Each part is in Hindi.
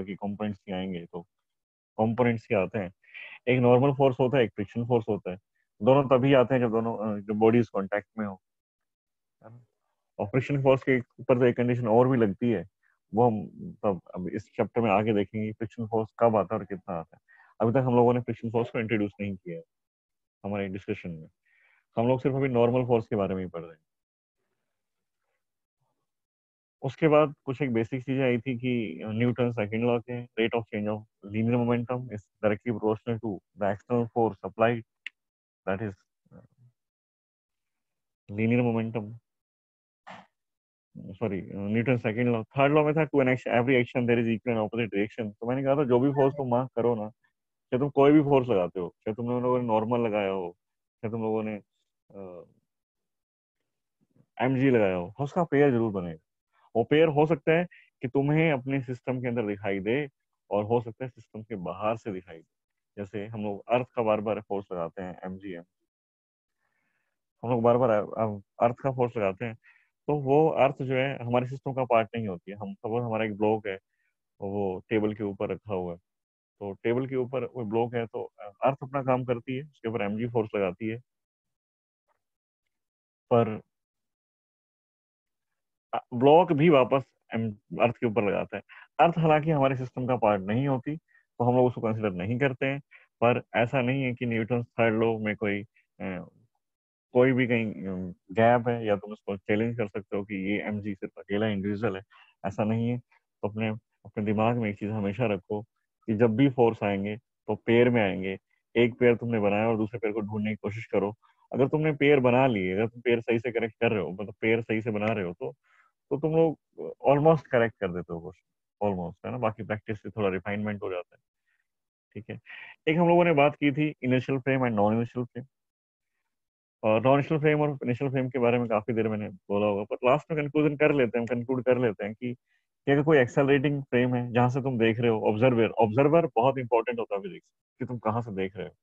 कि कंपोनेंट्स ही आएंगे, तो कंपोनेंट्स ही आते हैं। एक नॉर्मल फोर्स होता है, एक फ्रिक्शन फोर्स होता है। दोनों तभी आते हैं जब दोनों जब बॉडीज कांटेक्ट में हो, है ना। और फ्रिक्शन फोर्स के ऊपर तो एक कंडीशन और भी लगती है, वो हम तब अब इस चैप्टर में आगे देखेंगे फ्रिक्शन फोर्स कब आता है और कितना आता है। अभी तक हम लोगों ने फ्रिक्शन फोर्स को इंट्रोड्यूस नहीं किया है हमारे डिस्कशन में। हम लोग सिर्फ अभी नॉर्मल फोर्स के बारे में ही पढ़ रहे हैं। उसके बाद कुछ एक बेसिक चीजें आई थी कि न्यूटन सेकंड लॉ के rate of change of linear momentum is directly proportional to the external force applied, that is linear momentum, sorry Newton second law. Third law में था to an action every action there is equal and opposite reaction. तो मैंने कहा था जो भी फोर्स तुम मार्क करो ना, चाहे तुम कोई भी फोर्स लगाते हो, चाहे तुम लोगों ने नॉर्मल लगाया हो, चाहे तुम लोगों ने एमजी लगाया हो, उसका पेयर जरूर बनेगा। वो पेयर हो सकता है कि तुम्हें अपने सिस्टम के अंदर दिखाई दे, और हो सकता है सिस्टम के बाहर से दिखाई दे। जैसे हम लोग अर्थ का बार बार फोर्स लगाते हैं एमजी, हम लोग बार बार अर्थ का फोर्स लगाते हैं, तो वो अर्थ जो है हमारे सिस्टम का पार्ट नहीं होती है। हम सपोज हमारा एक ब्लॉक है, वो टेबल के ऊपर रखा हुआ है, तो टेबल के ऊपर वो ब्लॉक है, तो अर्थ अपना काम करती है, उसके ऊपर एमजी फोर्स लगाती है, पर ब्लॉक भी वापस अर्थ के ऊपर लगाता है। अर्थ हालांकि हमारे सिस्टम का पार्ट नहीं होती, तो हम लोग उसको कंसिडर नहीं करते हैं। पर ऐसा नहीं है कि न्यूटन थर्ड लॉ में कोई भी कहीं गैप है, या तुम उसको चैलेंज कर सकते हो कि ये एमजी सिर्फ अकेला इंडिविजुअल है, ऐसा नहीं है। तो अपने अपने दिमाग में एक चीज हमेशा रखो कि जब भी फोर्स आएंगे तो पेयर में आएंगे। एक पेयर तुमने बनाया और दूसरे पेयर को ढूंढने की कोशिश करो। अगर तुमने पेयर बना लिए, अगर तुम पेयर सही से करेक्ट कर रहे हो, मतलब पेयर सही से बना रहे हो, तो तुम लोग ऑलमोस्ट करेक्ट कर देते हो क्वेश्चन, ऑलमोस्ट, है ना। बाकी प्रैक्टिस से थोड़ा रिफाइनमेंट हो जाता है, ठीक है। एक हम लोगों ने बात की थी initial frame and non inertial frame. और नॉन इनिशियल फ्रेम और इनिशियल फ्रेम के बारे में काफी देर मैंने बोला होगा, पर लास्ट में कंक्लूजन कर लेते हैं, कंक्लूड कर लेते हैं कि अगर कोई एक्सेलरेटिंग फ्रेम है जहां से तुम देख रहे हो, ऑब्जर्वर ऑब्जर्वर बहुत इंपॉर्टेंट होता है फिजिक्स, कि तुम कहाँ से देख रहे हो।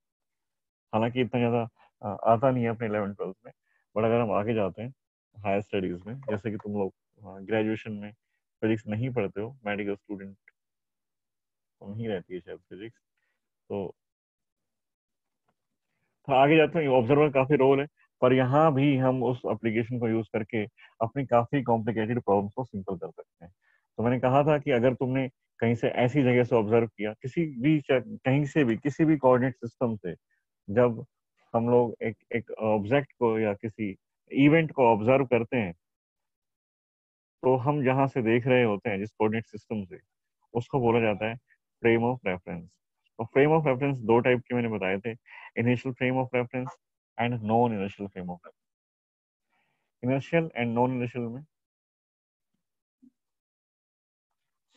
हालांकि इतना ज्यादा आता नहीं है अपने 11th 12th में, बट अगर हम आगे जाते हैं हायर स्टडीज में, जैसे कि तुम लोग ग्रेजुएशन में फिजिक्स नहीं पढ़ते हो, मेडिकल स्टूडेंट तो नहीं रहती है शायद फिजिक्स, तो आगे जाते हैं ऑब्जर्वर काफी रोल है। पर यहाँ भी हम उस एप्लीकेशन को यूज करके अपनी काफी कॉम्प्लिकेटेड प्रॉब्लम्स को सिंपल कर सकते हैं। तो मैंने कहा था कि अगर तुमने कहीं से ऐसी जगह से ऑब्जर्व किया, किसी भी कहीं से भी किसी भी कोऑर्डिनेट सिस्टम से, जब हम लोग एक एक ऑब्जेक्ट को या किसी इवेंट को ऑब्जर्व करते हैं, तो हम जहां से देख रहे होते हैं जिस कोऑर्डिनेट सिस्टम से, उसको बोला जाता है फ्रेम ऑफ रेफरेंस। तो फ्रेम ऑफ रेफरेंस दो टाइप के मैंने बताए थे, initial frame of reference and non inertial frame of reference. Initial and non initial में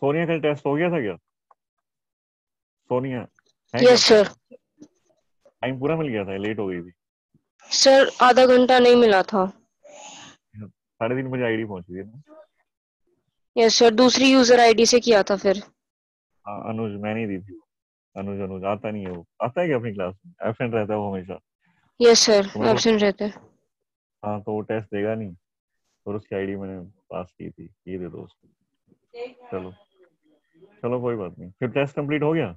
सोनिया का टेस्ट हो गया था क्या? सोनिया है क्या यस अपने सर। पास? टाइम पूरा मिल गया था, लेट हो गई थी। सर आधा घंटा नहीं मिला था। 3:30 बजे आईडी पहुंची थी ना। यस सर, दूसरी यूजर आईडी से किया था फिर। हाँ अनुज, मैंने दी थी। अनुज अनुज आता नहीं है, वो आता है क्या अपनी क्लास में? एबसेंट रहता है वो हमेशा। यस सर, तो मैं तो, एब्सेंट रहते हैं। हाँ तो वो टेस्ट देगा नहीं, और उसकी आईडी मैंने पास की थी, ये दे दो उसको। चलो, चलो कोई बात नहीं, फिर टेस्ट कंप्लीट हो गया।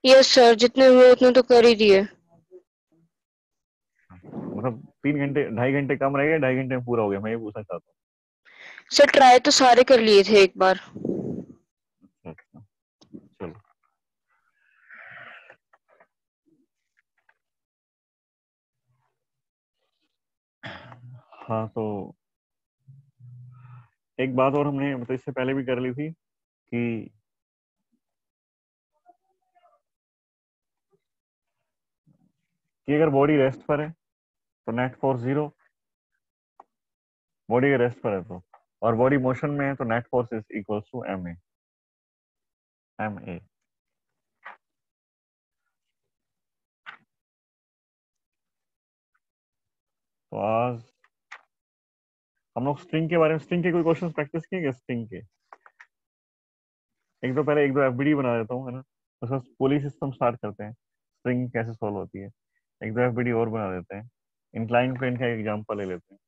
यस सर, जितने हुए उतने तो कर ही दिए। मतलब 3 घंटे 2.5 घंटे कम रह गए, 2.5 घंटे में पूरा हो गया, मैं ये पूछना चाहता सर ट्राई तो सारे कर लिए थे एक बार। हूँ। अच्छा, चलो। हाँ तो एक बात और हमने मतलब इससे पहले भी कर ली थी कि अगर बॉडी रेस्ट पर है तो नेट फोर्स 0, बॉडी के रेस्ट पर है तो, और बॉडी मोशन में है तो net force is equals to M A. तो आज हम लोग स्ट्रिंग के बारे में, स्ट्रिंग के कोई क्वेश्चन प्रैक्टिस किए क्या स्ट्रिंग के? एक दो पहले एक दो एफबीडी बना देता हूँ, है ना। उसका पुली सिस्टम स्टार्ट करते हैं, स्ट्रिंग कैसे सॉल्व होती है। एक दो एफबीडी और बना देते हैं, इंक्लाइन प्लेन का एग्जांपल ले लेते हैं।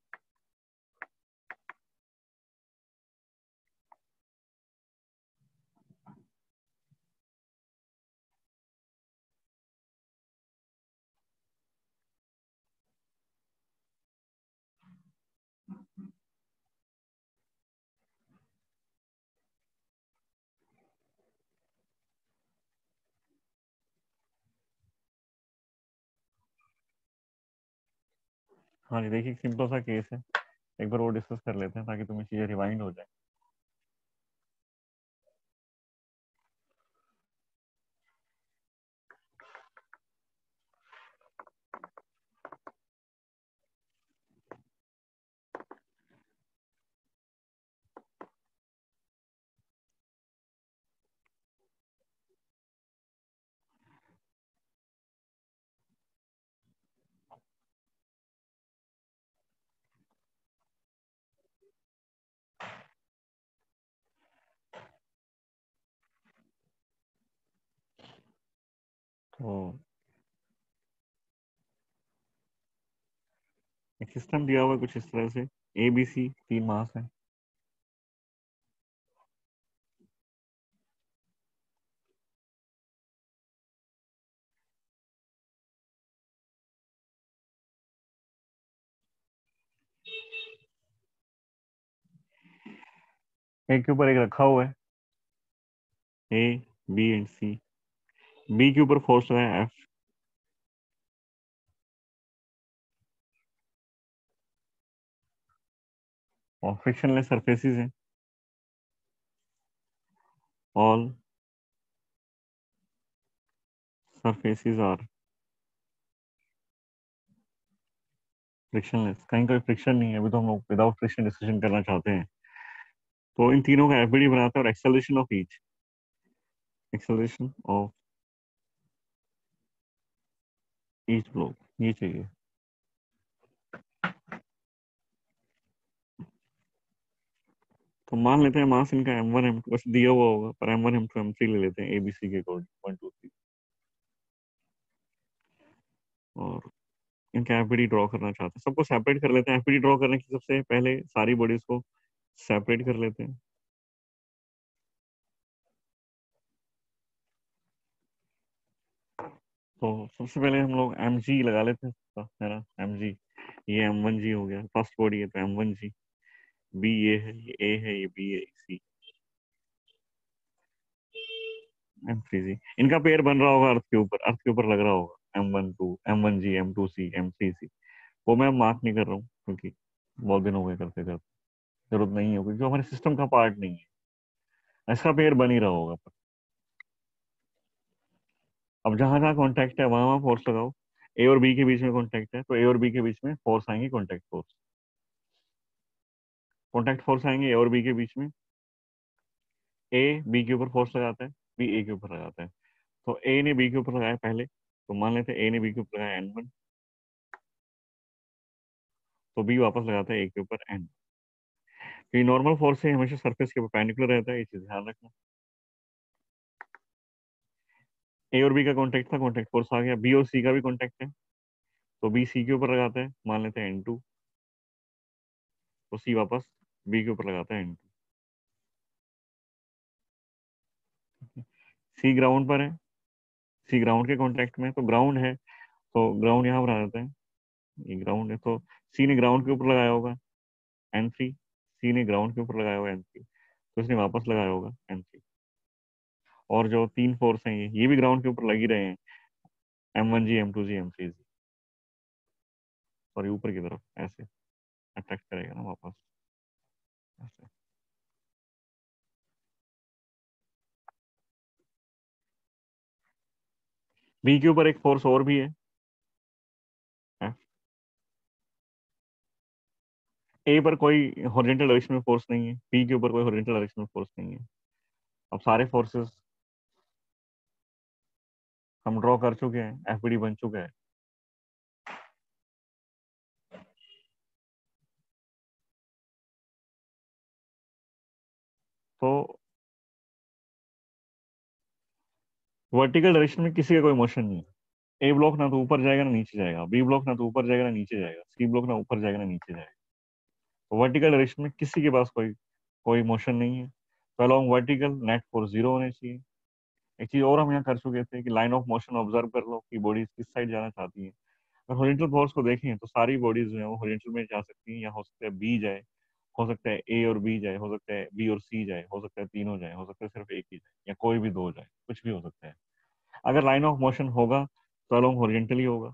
हाँ जी, देखिए सिंपल सा केस है, एक बार वो डिस्कस कर लेते हैं ताकि तुम्हें चीजें रिवाइंड हो जाए। तो एक सिस्टम दिया हुआ है कुछ इस तरह से, ए बी सी 3 मास है। एक के ऊपर एक रखा हुआ है, A B and C. B के ऊपर फोर्स है एफ, और फ्रिक्शनलेस सरफेसेस हैं, ऑल सरफेसेस आर फ्रिक्शनलेस। कहीं कोई फ्रिक्शन नहीं है, अभी तो हम लोग विदाउट फ्रिक्शन डिस्कशन करना चाहते हैं। तो इन तीनों का एफबीडी बनाते हैं, और acceleration of each, acceleration of each block ये चाहिए। तो मान लेते हैं मास इनका m1 m2 बस दिया हुआ होगा, पर m1 m2 m3 ले लेते हैं एबीसी के अकॉर्डिंग, 1 2 3। और इनका एफबीडी ड्रॉ करना चाहते हैं, सबको सेपरेट कर लेते हैं। एफबीडी ड्रॉ करने की सबसे पहले सारी बॉडीज को सेपरेट कर लेते हैं। तो सबसे पहले हम लोग एम जी लगा लेते हैं इसका, है ना, एम जी। ये m1g हो गया, फर्स्ट बॉडी है तो m1g। बी ये है, ये ए है, ये बी है, सी m3g। इनका पेयर बन रहा होगा अर्थ के ऊपर, अर्थ के ऊपर लग रहा होगा m12 m1g m2c m3c। वो मैं मार्क नहीं कर रहा हूँ क्योंकि बहुत दिन हो गए करते करते, जरूरत नहीं है क्योंकि जो हमारे सिस्टम का पार्ट नहीं है। इसका पेयर बन ही रहा होगा पर। अब जहां जहां कॉन्टेक्ट है वहां वहां फोर्स लगाओ। ए और बी के बीच में कॉन्टेक्ट है तो ए और बी के बीच में फोर्स आएंगे, कॉन्टेक्ट फोर्स। कॉन्टेक्ट फोर्स आएंगे ए और बी के बीच में। ए बी के ऊपर फोर्स लगाता है, बी ए के ऊपर लगाता है। तो ए ने बी के ऊपर लगाया पहले, तो मान लेते हैं ए ने बी के ऊपर लगाया n1, तो बी वापस लगाता है ए के ऊपर n। तो ये नॉर्मल फोर्स है, हमेशा सरफेस के परपेंडिकुलर रहता है, ये चीज ध्यान रखना। ए और बी का कॉन्टेक्ट था, कॉन्टेक्ट फोर्स आ गया। बी और सी का भी कॉन्टेक्ट है, तो बी सी के ऊपर लगाता है, मान लेते हैं n2, तो सी वापस बी के ऊपर लगाता है n2। सी ग्राउंड पर है, सी ग्राउंड के कॉन्टेक्ट में, तो ग्राउंड है तो ग्राउंड यहाँ पर आ जाता है, ये ग्राउंड है तो सी ने ग्राउंड के ऊपर लगाया होगा n3, सी ने ग्राउंड के ऊपर लगाया होगा n3, तो इसने वापस लगाया होगा n3। और जो तीन फोर्स हैं ये भी ग्राउंड के ऊपर लग ही रहे हैं, m1g m2g m3g, सॉरी ऊपर की तरफ ऐसे अट्रैक्ट करेगा ना वापस ऐसे। बी के ऊपर एक फोर्स और भी है, F। ए पर कोई हॉरिजॉन्टल डायरेक्शन में फोर्स नहीं है, बी के ऊपर कोई हॉरिजॉन्टल डायरेक्शन में फोर्स नहीं है। अब सारे फोर्सेस हम ड्रॉ कर चुके हैं, एफबीडी बन चुका है। तो वर्टिकल डायरेक्शन में किसी का कोई मोशन नहीं है। ए ब्लॉक ना तो ऊपर जाएगा ना नीचे जाएगा, बी ब्लॉक ना तो ऊपर जाएगा ना नीचे जाएगा, सी ब्लॉक ना ऊपर जाएगा ना नीचे जाएगा। तो वर्टिकल डायरेक्शन में किसी के पास कोई कोई मोशन नहीं है, तो along vertical net force zero होने चाहिए। एक चीज और हम यहाँ कर चुके थे कि लाइन ऑफ मोशन ऑब्जर्व कर लो कि बॉडीज किस साइड जाना चाहती है। अगर हॉरिजॉन्टल फोर्स को देखें तो सारी बॉडीज जो है वो हॉरिजॉन्टल में जा सकती हैं, या हो सकता है बी जाए, हो सकता है ए और बी जाए, हो सकता है बी और सी जाए, हो सकता है तीनों जाए, हो सकता है सिर्फ एक ही जाए, या कोई भी दो जाए, कुछ भी हो सकता है। अगर लाइन ऑफ मोशन होगा तो अलोंग हॉरिजॉन्टल ही होगा,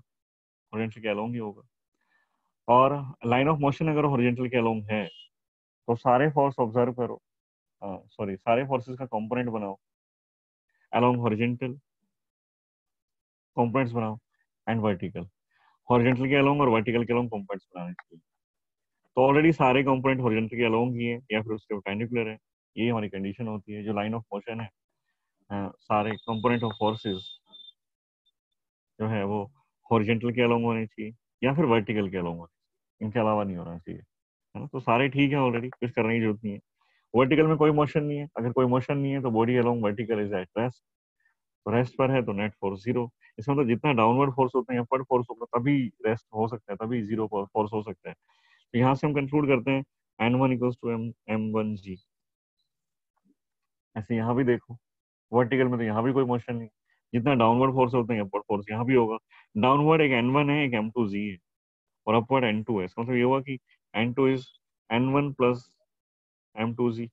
हॉरिजॉन्टल के अलोंग ही होगा। और लाइन ऑफ मोशन अगर हॉरिजॉन्टल के अलोंग है तो सारे फोर्स ऑब्जर्व करो, सॉरी सारे फोर्सेस का कंपोनेंट बनाओ, अलोंग हॉरिजॉन्टल कंपोनेंट्स बनाओ एंड वर्टिकल। हॉरिजॉन्टल के अलोंग और वर्टिकल के अलोंग कंपोनेंट्स बनाने चाहिए। तो ऑलरेडी सारे कंपोनेंट हॉरिजॉन्टल के अलोंग ही है या फिर उसके परपेंडिकुलर है, ये हमारी कंडीशन होती है। जो लाइन ऑफ मोशन है, सारे कंपोनेंट ऑफ फोर्सेस जो है वो हॉरिजॉन्टल के अलोंग होने चाहिए या फिर वर्टिकल के अलोंग होने चाहिए, इनके अलावा नहीं होना चाहिए, है ना। तो सारे ठीक है, ऑलरेडी कुछ करने की जरूरत नहीं है। वर्टिकल में कोई मोशन नहीं है, अगर कोई मोशन नहीं है तो body along vertical is at rest. तो रेस्ट पर है तो नेट फोर्स जीरो। इसमें मतलब जितना डाउनवर्ड फोर्स होता है, अपवर्ड फोर्स होगा तभी रेस्ट हो सकता है, तभी जीरो फोर्स हो सकता है। तो यहाँ से हम कंक्लूड करते हैं N one equals to m one g. ऐसे यहाँ भी देखो, वर्टिकल में तो यहाँ भी कोई मोशन नहीं, जितना डाउनवर्ड फोर्स होते हैं अपवर्ड फोर्स यहाँ भी होगा। डाउनवर्ड एक एन वन है, एक एम टू जी है, और अपवर्ड एन टू है। इसका मतलब ये हुआ कि N two is N one plus M two g.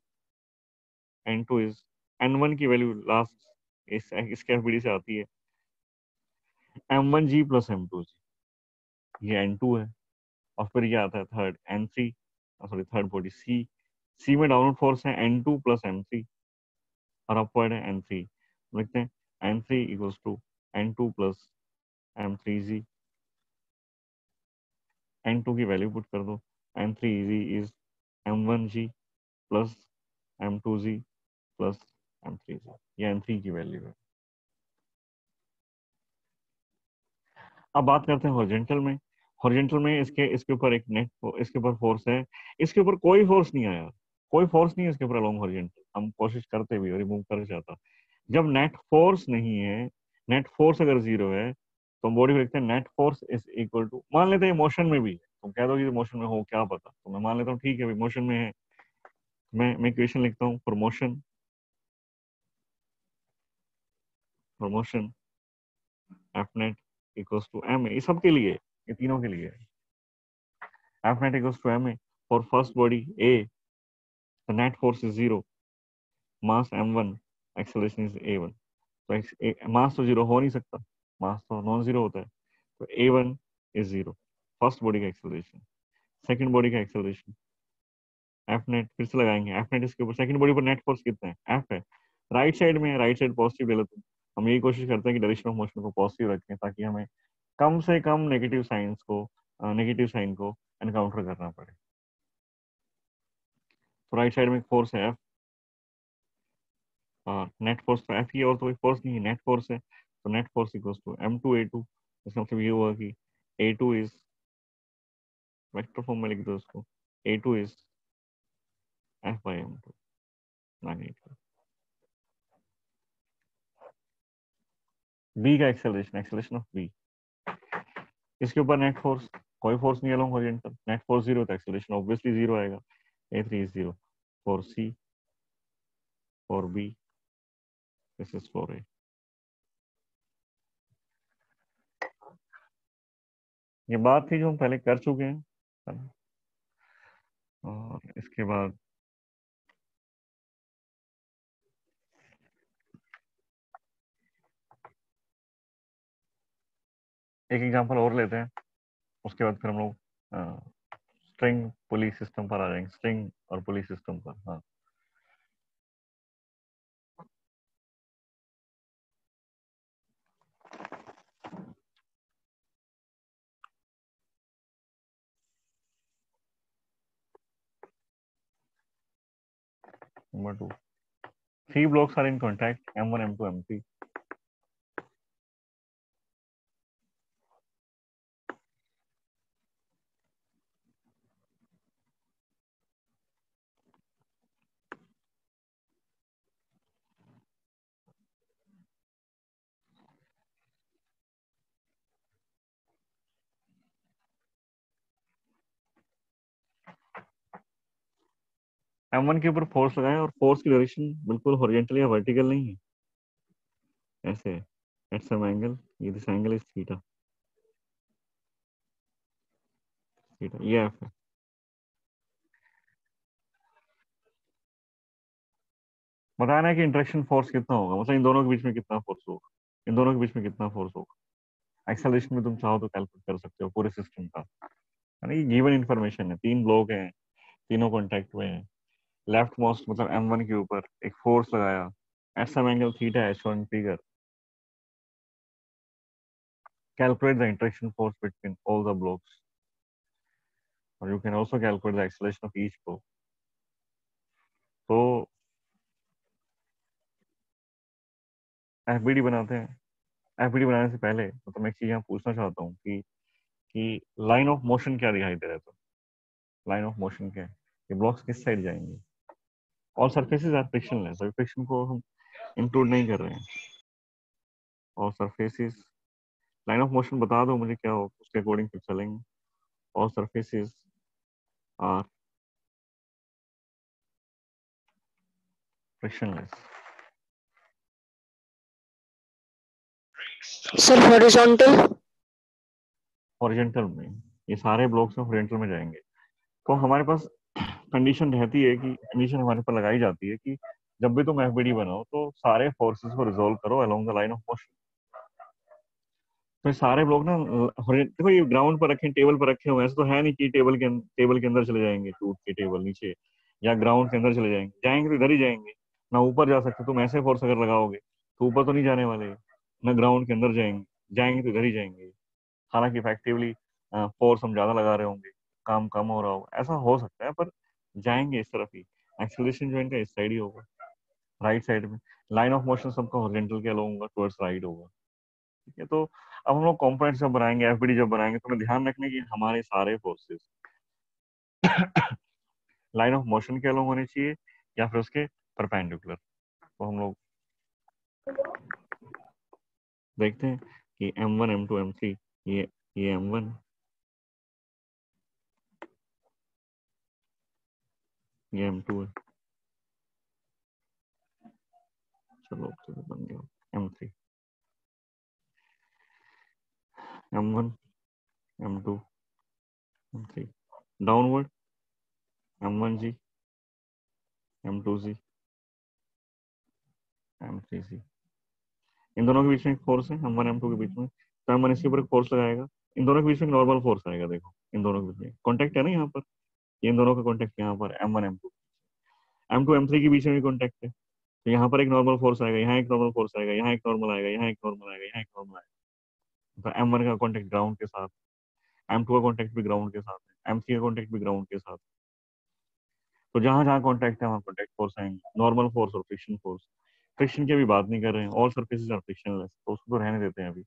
N two is N one की वैल्यू लास्ट इसके एफबीडी से आती है एम वन जी प्लस एम टू जी, ये एन टू है। और फिर ये आता है third N C, sorry third body C. C में डाउनवर्ड फोर्स है N two plus m C, और अपवर्ड है एन थ्री। लिखते हैं N three equals to N two plus M three G. N two की वैल्यू पुट कर दो, N three G is M one ji plus M two G plus M three G, ये एन थ्री की वैल्यू है। अब बात करते हैं हॉरिजॉन्टल में। हॉरिजॉन्टल में इसके ऊपर एक नेट, इसके ऊपर फोर्स है, इसके ऊपर कोई फोर्स नहीं आया, कोई फोर्स नहीं है इसके ऊपर अलोंग हॉरिजॉन्टल। हम कोशिश करते भी रिमूव कर जाता। जब नेट फोर्स नहीं है, नेट फोर्स अगर जीरो है तो हम बॉडी को लिखते हैं net force is equal to, मान लेते हैं मोशन में भी है, तुम कह दो कि मोशन में हो क्या पता, तो मैं मान लेता हूँ ठीक है भाई मोशन में है। मैं इक्वेशन लिखता हूँ for motion F net equals to M A, ये सबके लिए, ये तीनों के लिए F net equals to M A. For first body A, the net force is zero, mass m1, acceleration is a1। तो मास तो जीरो हो नहीं सकता, मास तो नॉन जीरो होता है, तो a1 is zero, first body का एक्सेलरेशन। सेकंड बॉडी का एक्सेलरेशन एफ नेट फिर से लगाएंगे, एफ नेट इसके ऊपर सेकंड बॉडी पर नेट फोर्स कितना है, एफ है। राइट साइड में, राइट साइड पॉजिटिव ले लेते हैं। हम यही कोशिश करते हैं कि डायरेक्शन ऑफ मोशन को पॉजिटिव रखें ताकि हमें कम से कम नेगेटिव साइन को एनकाउंटर करना पड़े। तो राइट साइड में फोर्स है एफ, नेट फोर्स तो एफ ही है, और तो कोई फोर्स नहीं है, नेट फोर्स है। तो net force equals to m two a two. इसका मतलब ये हुआ कि a two is, vector form में लिख दो उसको, a two is F by m two, magnitude. B का एक्सेलरेशन, एक्सेलरेशन ऑफ बी, इसके ऊपर नेट फोर्स, कोई फोर्स नहीं along horizontal, net force zero, तो एक्सेलरेशन ऑब्वियसली जीरो आएगा। A three is zero for C, for B, this is for A. ये बात थी जो हम पहले कर चुके हैं, है ना? और इसके बाद एक एग्जांपल और लेते हैं, उसके बाद फिर हम लोग स्ट्रिंग पुली सिस्टम पर आ जाएंगे, स्ट्रिंग और पुली सिस्टम पर। हाँ, number two, three blocks are in contact, M1, M2, M3। M1 के ऊपर फोर्स लगाए और फोर्स की डायरेक्शन बिल्कुल हॉरिजॉन्टल या वर्टिकल नहीं है, ऐसे है, एट सम एंगल, ये this angle is theta, theta ये एफ है। बताना है कि इंटरेक्शन फोर्स कितना होगा, मतलब इन दोनों के बीच में कितना फोर्स होगा, इन दोनों के बीच में कितना फोर्स होगा। एक्सेलरेशन में तुम चाहो तो कैलकुलेट कर सकते हो पूरे सिस्टम का। यानी कि गिवन इन्फॉर्मेशन है, 3 ब्लॉक हैं, तीनों कॉन्टेक्ट में हैं। लेफ्ट मोस्ट मतलब M1 के ऊपर एक फोर्स लगाया, at some angle theta as shown figure, calculate the interaction force between all the blocks, or you can also calculate the acceleration of each block. तो एफबीडी बनाते हैं। एफबीडी बनाने से पहले मतलब मैं एक चीज यहाँ पूछना चाहता हूँ कि लाइन ऑफ मोशन क्या दिखाई दे रहा है? तो लाइन ऑफ मोशन क्या है? ये ब्लॉक्स किस साइड जाएंगे? ऑल सरफेसेस आर फ्रिक्शनलेस, अभी फ्रिक्शन को हम इंक्लूड नहीं कर रहे हैं। और सरफेसेस, लाइन ऑफ मोशन बता दो मुझे क्या हो, उसके अकॉर्डिंग फिर चलेंगे। और surfaces are frictionless. Sir horizontal. Horizontal में ये सारे ब्लॉक्स में हॉरिजॉन्टल में जाएंगे। तो हमारे पास कंडीशन रहती है कि कंडीशन हमारे पर लगाई जाती है कि जब भी तुम एफबीडी बनाओ तो सारे फोर्सेस को रिजोल्व करो along the line of motion. तो ये सारे ब्लॉक ना देखो ये ग्राउंड पर रखे, टेबल पर रखे हुए हैं, ऐसा तो है नहीं कि टेबल के अंदर चले जाएंगे, टूट के टेबल नीचे, या ग्राउंड के अंदर चले जाएंगे। जाएंगे तो इधर ही जाएंगे, ना ऊपर जा सकते। तुम ऐसे फोर्स अगर लगाओगे तो ऊपर तो नहीं जाने वाले, ना ग्राउंड के अंदर जाएंगे, जाएंगे तो इधर ही जाएंगे। हालांकि इफेक्टिवली फोर्स हम ज्यादा लगा रहे होंगे, काम कम हो रहा हो, ऐसा हो सकता है, पर जाएंगे इस तरफ ही। एक्सीलरेशन जो है इनका इस साइड ही होगा, राइट साइड में। लाइन ऑफ मोशन सबका हॉरिजॉन्टल के अलोंग होगा, टुवर्ड्स राइट होगा। ठीक है, तो अब हम लोग कॉम्पोनेंट्स जब बनाएंगे, एफबीडी जब बनाएंगे, तो हमें ध्यान रखना है कि हमारे सारे फोर्सेस लाइन ऑफ मोशन के अलोंग होने चाहिए या फिर उसके परपेंडिकुलर। तो हम लोग देखते हैं कि M1 M2 M3, ये M1, ये M2 है। चलो तो बन गया M3, M1 M2 M3। Downward M1G M2G M3G। इन दोनों के बीच में एक फोर्स है M1 M2 के बीच में, तो M1 इसके ऊपर एक फोर्स लगाएगा। इन दोनों के बीच में नॉर्मल फोर्स आएगा। देखो इन दोनों के बीच में कॉन्टेक्ट है ना यहाँ पर, इन दोनों का कॉन्टेक्ट यहाँ पर M1 M2। M2 M3 के बीच में भी कॉन्टेक्ट है, तो यहाँ पर एक नॉर्मल फोर्स आएगा, यहाँ एक नॉर्मल फोर्स आएगा, यहाँ एक नॉर्मल आएगा, यहाँ एक नॉर्मल आएगा, यहाँ एक नॉर्मल आएगा। तो M1 का कॉन्टेक्ट ग्राउंड के साथ, M2 का कॉन्टेक्ट भी ग्राउंड के साथ है, M3 का कॉन्टेक्ट भी ग्राउंड के साथ। तो जहां जहां कॉन्टेक्ट है वहां कॉन्टेक्ट फोर्स आएंगे, नॉर्मल फोर्स और फ्रिक्शन फोर्स। फ्रिक्शन की अभी बात नहीं कर रहे हैं, ऑल सरफेसेस आर फ्रिक्शनलेस, तो उसको तो रहने देते हैं। अभी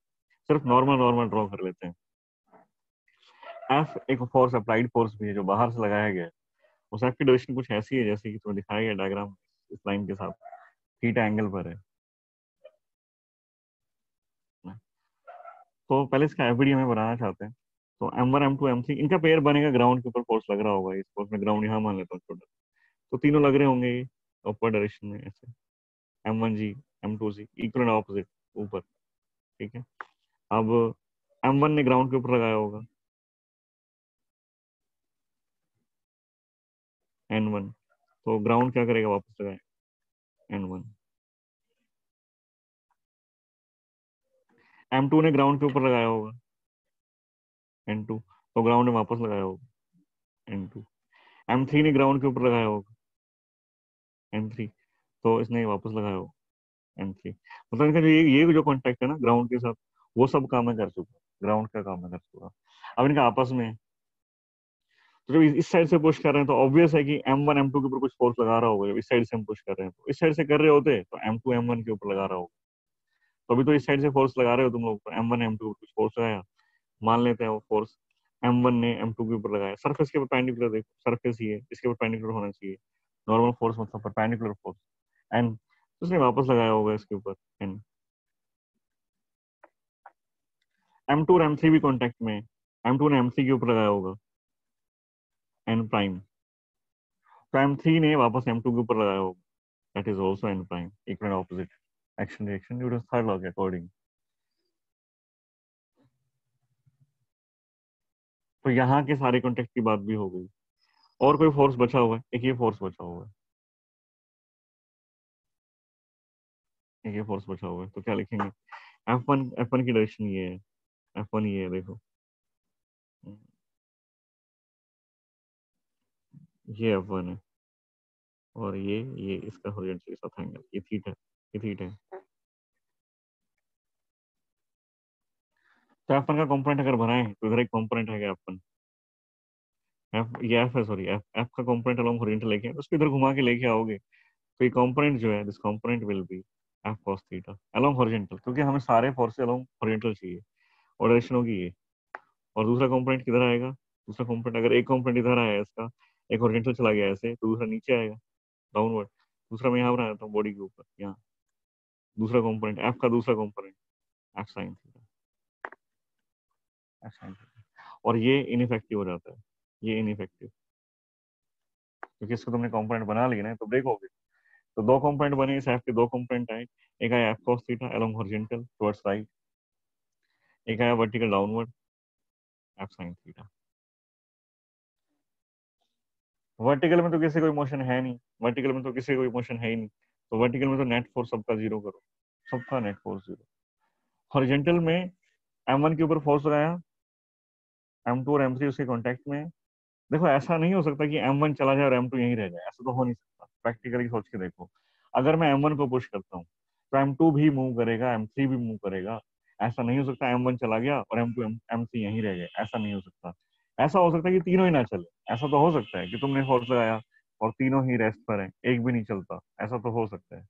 सिर्फ नॉर्मल नॉर्मल ड्रॉ कर लेते हैं। एफ एक फोर्स, अप्लाइड फोर्स भी है जो बाहर से लगाया गया है। उस एफ की डायरेक्शन कुछ ऐसी है जैसे कि तुम्हें दिखाया गया डायग्राम इस लाइन के साथ, थीटा एंगल पर है। तो पहले इसका एफबीडी हमें बनाना चाहते हैं। तो M1 M2 M3 इनका पेयर बनेगा, ग्राउंड के ऊपर फोर्स लग रहा होगा, इस फोर्स में ग्राउंड यहाँ मान लेता हूँ छोटा, तो तीनों लग रहे होंगे ये ऊपर डायरेक्शन में ऐसे, M1G M2G equal and opposite ऊपर। ठीक है, अब M1 ने ग्राउंड के ऊपर लगाया होगा N1, तो ग्राउंड क्या करेगा, वापस लगाए N1। M2 ने ग्राउंड के ऊपर लगाया होगा N2, तो ग्राउंड ने वापस लगाया होगा N2। M3 ने ग्राउंड के ऊपर लगाया होगा N3, तो इसने वापस लगाया होगा N3। मतलब इनका जो ये जो कॉन्टेक्ट है ना ग्राउंड के साथ, वो सब काम मैं कर चुका, ग्राउंड का काम मैं कर चुका। अब इनका आपस में, तो जब इस साइड से पुश कर रहे हैं तो ऑब्वियस है कि M1 M2 के ऊपर कुछ फोर्स लगा रहा होगा। जब इस साइड से हम पुश कर रहे हैं, तो इस साइड से कर रहे होते तो M2 M1 के ऊपर लगा रहा होगा। तो अभी तो इस साइड से फोर्स लगा रहे हो तुम लोग, तो M1 M2 के ऊपर कुछ फोर्स लगाया, मान लेते हैं वो फोर्स M1 ने M2 के ऊपर लगाया। सरफेस के परपेंडिकुलर, देखो सरफेस ही है, इसके परपेंडिकुलर होना चाहिए। नॉर्मल फोर्स मतलब परपेंडिकुलर फोर्स एन, उसने वापस लगाया होगा इसके ऊपर एन। M2 और M3 भी कॉन्टेक्ट में, M2 ने M3 के ऊपर लगाया होगा एन प्राइम, तो M3 ने वापस M2 के ऊपर लगाया होगा, that is also an prime, equal and opposite action reaction Newton third law के अकॉर्डिंग। तो यहाँ के सारे कॉन्टेक्ट की बात भी हो गई। और कोई फोर्स बचा हुआ है, एक ये फोर्स बचा हुआ है, एक ये फोर्स बचा हुआ है, तो क्या लिखेंगे, F1 की डायरेक्शन ये है, F1 ये है देखो, ये F1 है और ये इसका हॉरिजॉन्टल के साथ एंगल, ये थीटा, ये थीटा है। तो F1 का कंपोनेंट अगर बनाएं तो इधर एक कंपोनेंट है F1, ये F है, सॉरी F का कंपोनेंट अलोंग हॉरिजॉन्टल लेके आए, उसको इधर घुमा के लेके आओगे तो ये कंपोनेंट जो है, this component will be F cos theta along horizontal, क्योंकि हमें सारे फोर्स अलोंग हॉरिजॉन्टल चाहिए और डायरेक्शन होगी ये। और दूसरा कंपोनेंट किधर आएगा, दूसरा कंपोनेंट अगर एक कंपोनेंट इधर आया इसका, एक हॉरिजॉन्टल चला गया ऐसे, तो दूसरा नीचे आएगा डाउनवर्ड, दूसरा मैं यहाँ बनाया था बॉडी के ऊपर, यहाँ दूसरा कंपोनेंट F का दूसरा component F sin theta, F sin theta, और ये इनइफेक्टिव हो जाता है, ये इनइफेक्टिव, क्योंकि इसको तुमने कंपोनेंट बना लिया ना तो ब्रेक हो गए। तो दो कंपोनेंट बने, इस F के दो कंपोनेंट आए, एक आया F cos theta along horizontal towards right, एक आया vertical downward F sin theta. Vertical में तो किसी कोई मोशन है नहीं, वर्टिकल में तो किसी कोई मोशन है ही नहीं, तो वर्टिकल में तो नेट फोर्स सबका जीरो करो, सबका नेट फोर्स जीरो। हॉरिजॉन्टल में M1 के ऊपर फोर्स लगाया, M2 और M3 उसके कांटेक्ट में। देखो ऐसा नहीं हो सकता कि M1 चला जाए और M2 यहीं रह जाए, ऐसा तो हो नहीं सकता, प्रैक्टिकली सोच के देखो। अगर मैं M1 को पुश करता हूँ तो M2 भी मूव करेगा, M3 भी मूव करेगा, ऐसा नहीं हो सकता M1 चला गया और M2 M3 यहीं रह गए, ऐसा नहीं हो सकता। ऐसा हो सकता है कि तीनों ही ना चले, ऐसा तो हो सकता है कि तुमने फोर्स लगाया और तीनों ही रेस्ट पर हैं, एक भी नहीं चलता, ऐसा तो हो सकता है।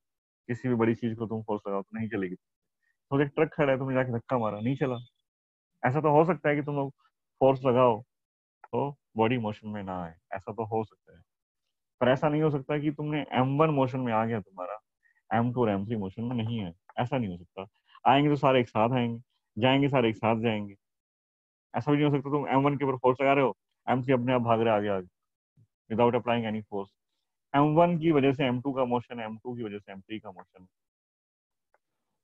किसी भी बड़ी चीज को तुम फोर्स लगाओ तो नहीं चलेगी। तो एक ट्रक खड़ा है, तुमने जाके धक्का मारा, नहीं चला, ऐसा तो हो सकता है कि तुम लोग फोर्स लगाओ तो बॉडी मोशन में ना आए, ऐसा तो हो सकता है। पर ऐसा नहीं हो सकता कि तुमने M1 मोशन में आ गया तुम्हारा, M2 और M3 मोशन में नहीं है, ऐसा नहीं हो सकता। आएंगे तो सारे एक साथ आएंगे, जाएंगे सारे एक साथ जाएंगे, ऐसा भी नहीं हो सकता तुम M1 के ऊपर फोर्स लगा रहे हो, M3 अपने आप भाग रहे आगे आगे without applying any force. M1 की वजह से M2 का मोशन है, M2 की वजह से M3 का मोशन है।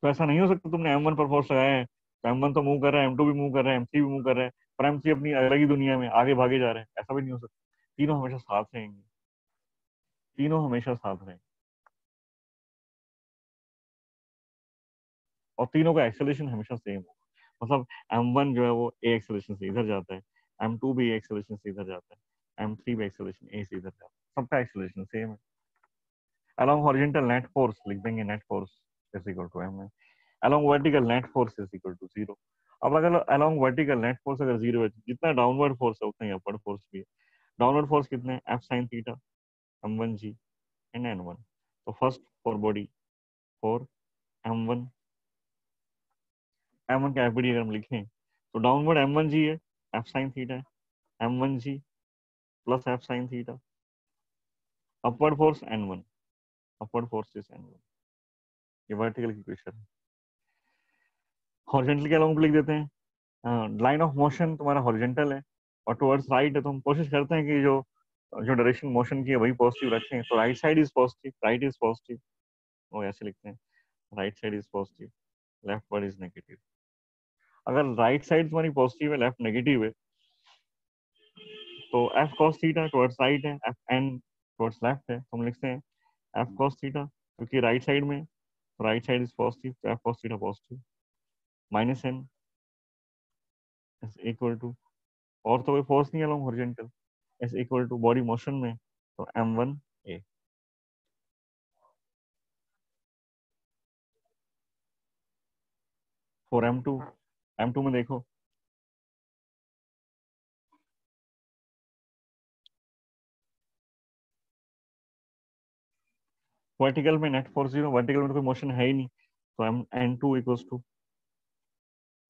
तो ऐसा नहीं हो सकता तुमने M1 पर फोर्स लगाया है तो M1 तो मूव कर रहा है, M2 भी मूव कर रहा है, M3 भी मूव कर रहा है, पर M3 अपनी अलग ही दुनिया में आगे भागे जा रहे हैं, ऐसा भी नहीं हो सकता। तीनों हमेशा साथ रहेंगे, तीनों हमेशा साथ रहेंगे, और तीनों का एक्सेलरेशन हमेशा सेम होगा। मतलब M1 जो है वो ए एक्सेलरेशन से इधर जाता है, M2 भी ए एक्सेलरेशन से इधर जाता है, M3 भी एक्सेलरेशन ए से इधर जाता है, सबका एक्सेलरेशन सेम है। along horizontal net force लिख देंगे, net force is equal to m है, along vertical net force is equal to 0। अब अगर along vertical net force अगर 0 है, जितना डाउनवर्ड फोर्स है उतना ही अपवर्ड फोर्स भी है। डाउनवर्ड फोर्स कितने हैं, F sin theta M1g and N1। तो first for body for M1, M1 का FBD अगर हम लिखें तो डाउनवर्ड M1g है, F sin थीटा है, M1g plus F sin theta, upward force N1, upward force is N1। ये वर्टिकल की इक्वेशन है। हॉरिजॉन्टल के अलोंग भी लिख देते हैं, लाइन ऑफ मोशन तुम्हारा हॉरिजॉन्टल है और टुवर्ड्स राइट है, तो हम कोशिश करते हैं कि जो जो डायरेक्शन मोशन की है वही पॉजिटिव रखें। तो right side is positive, right is positive, वो ऐसे लिखते हैं, right side is positive, leftward is negative. अगर राइट साइड तुम्हारी पॉजिटिव है, लेफ्ट नेगेटिव है, तो F cos theta towards right है, एफ एन टुवर्ड्स लेफ्ट है, तो हम लिखते हैं एफ कॉस थीटा, क्योंकि राइट साइड में राइट साइड इज पॉजिटिव, तो F cos theta positive, minus N is equal to, और तो कोई फोर्स नहीं है along horizontal, is equal to body motion में, तो M1 A। For M2, M2 में देखो वर्टिकल में नेट फोर्स 0, वर्टिकल में तो कोई मोशन है ही नहीं, तो N2 equals to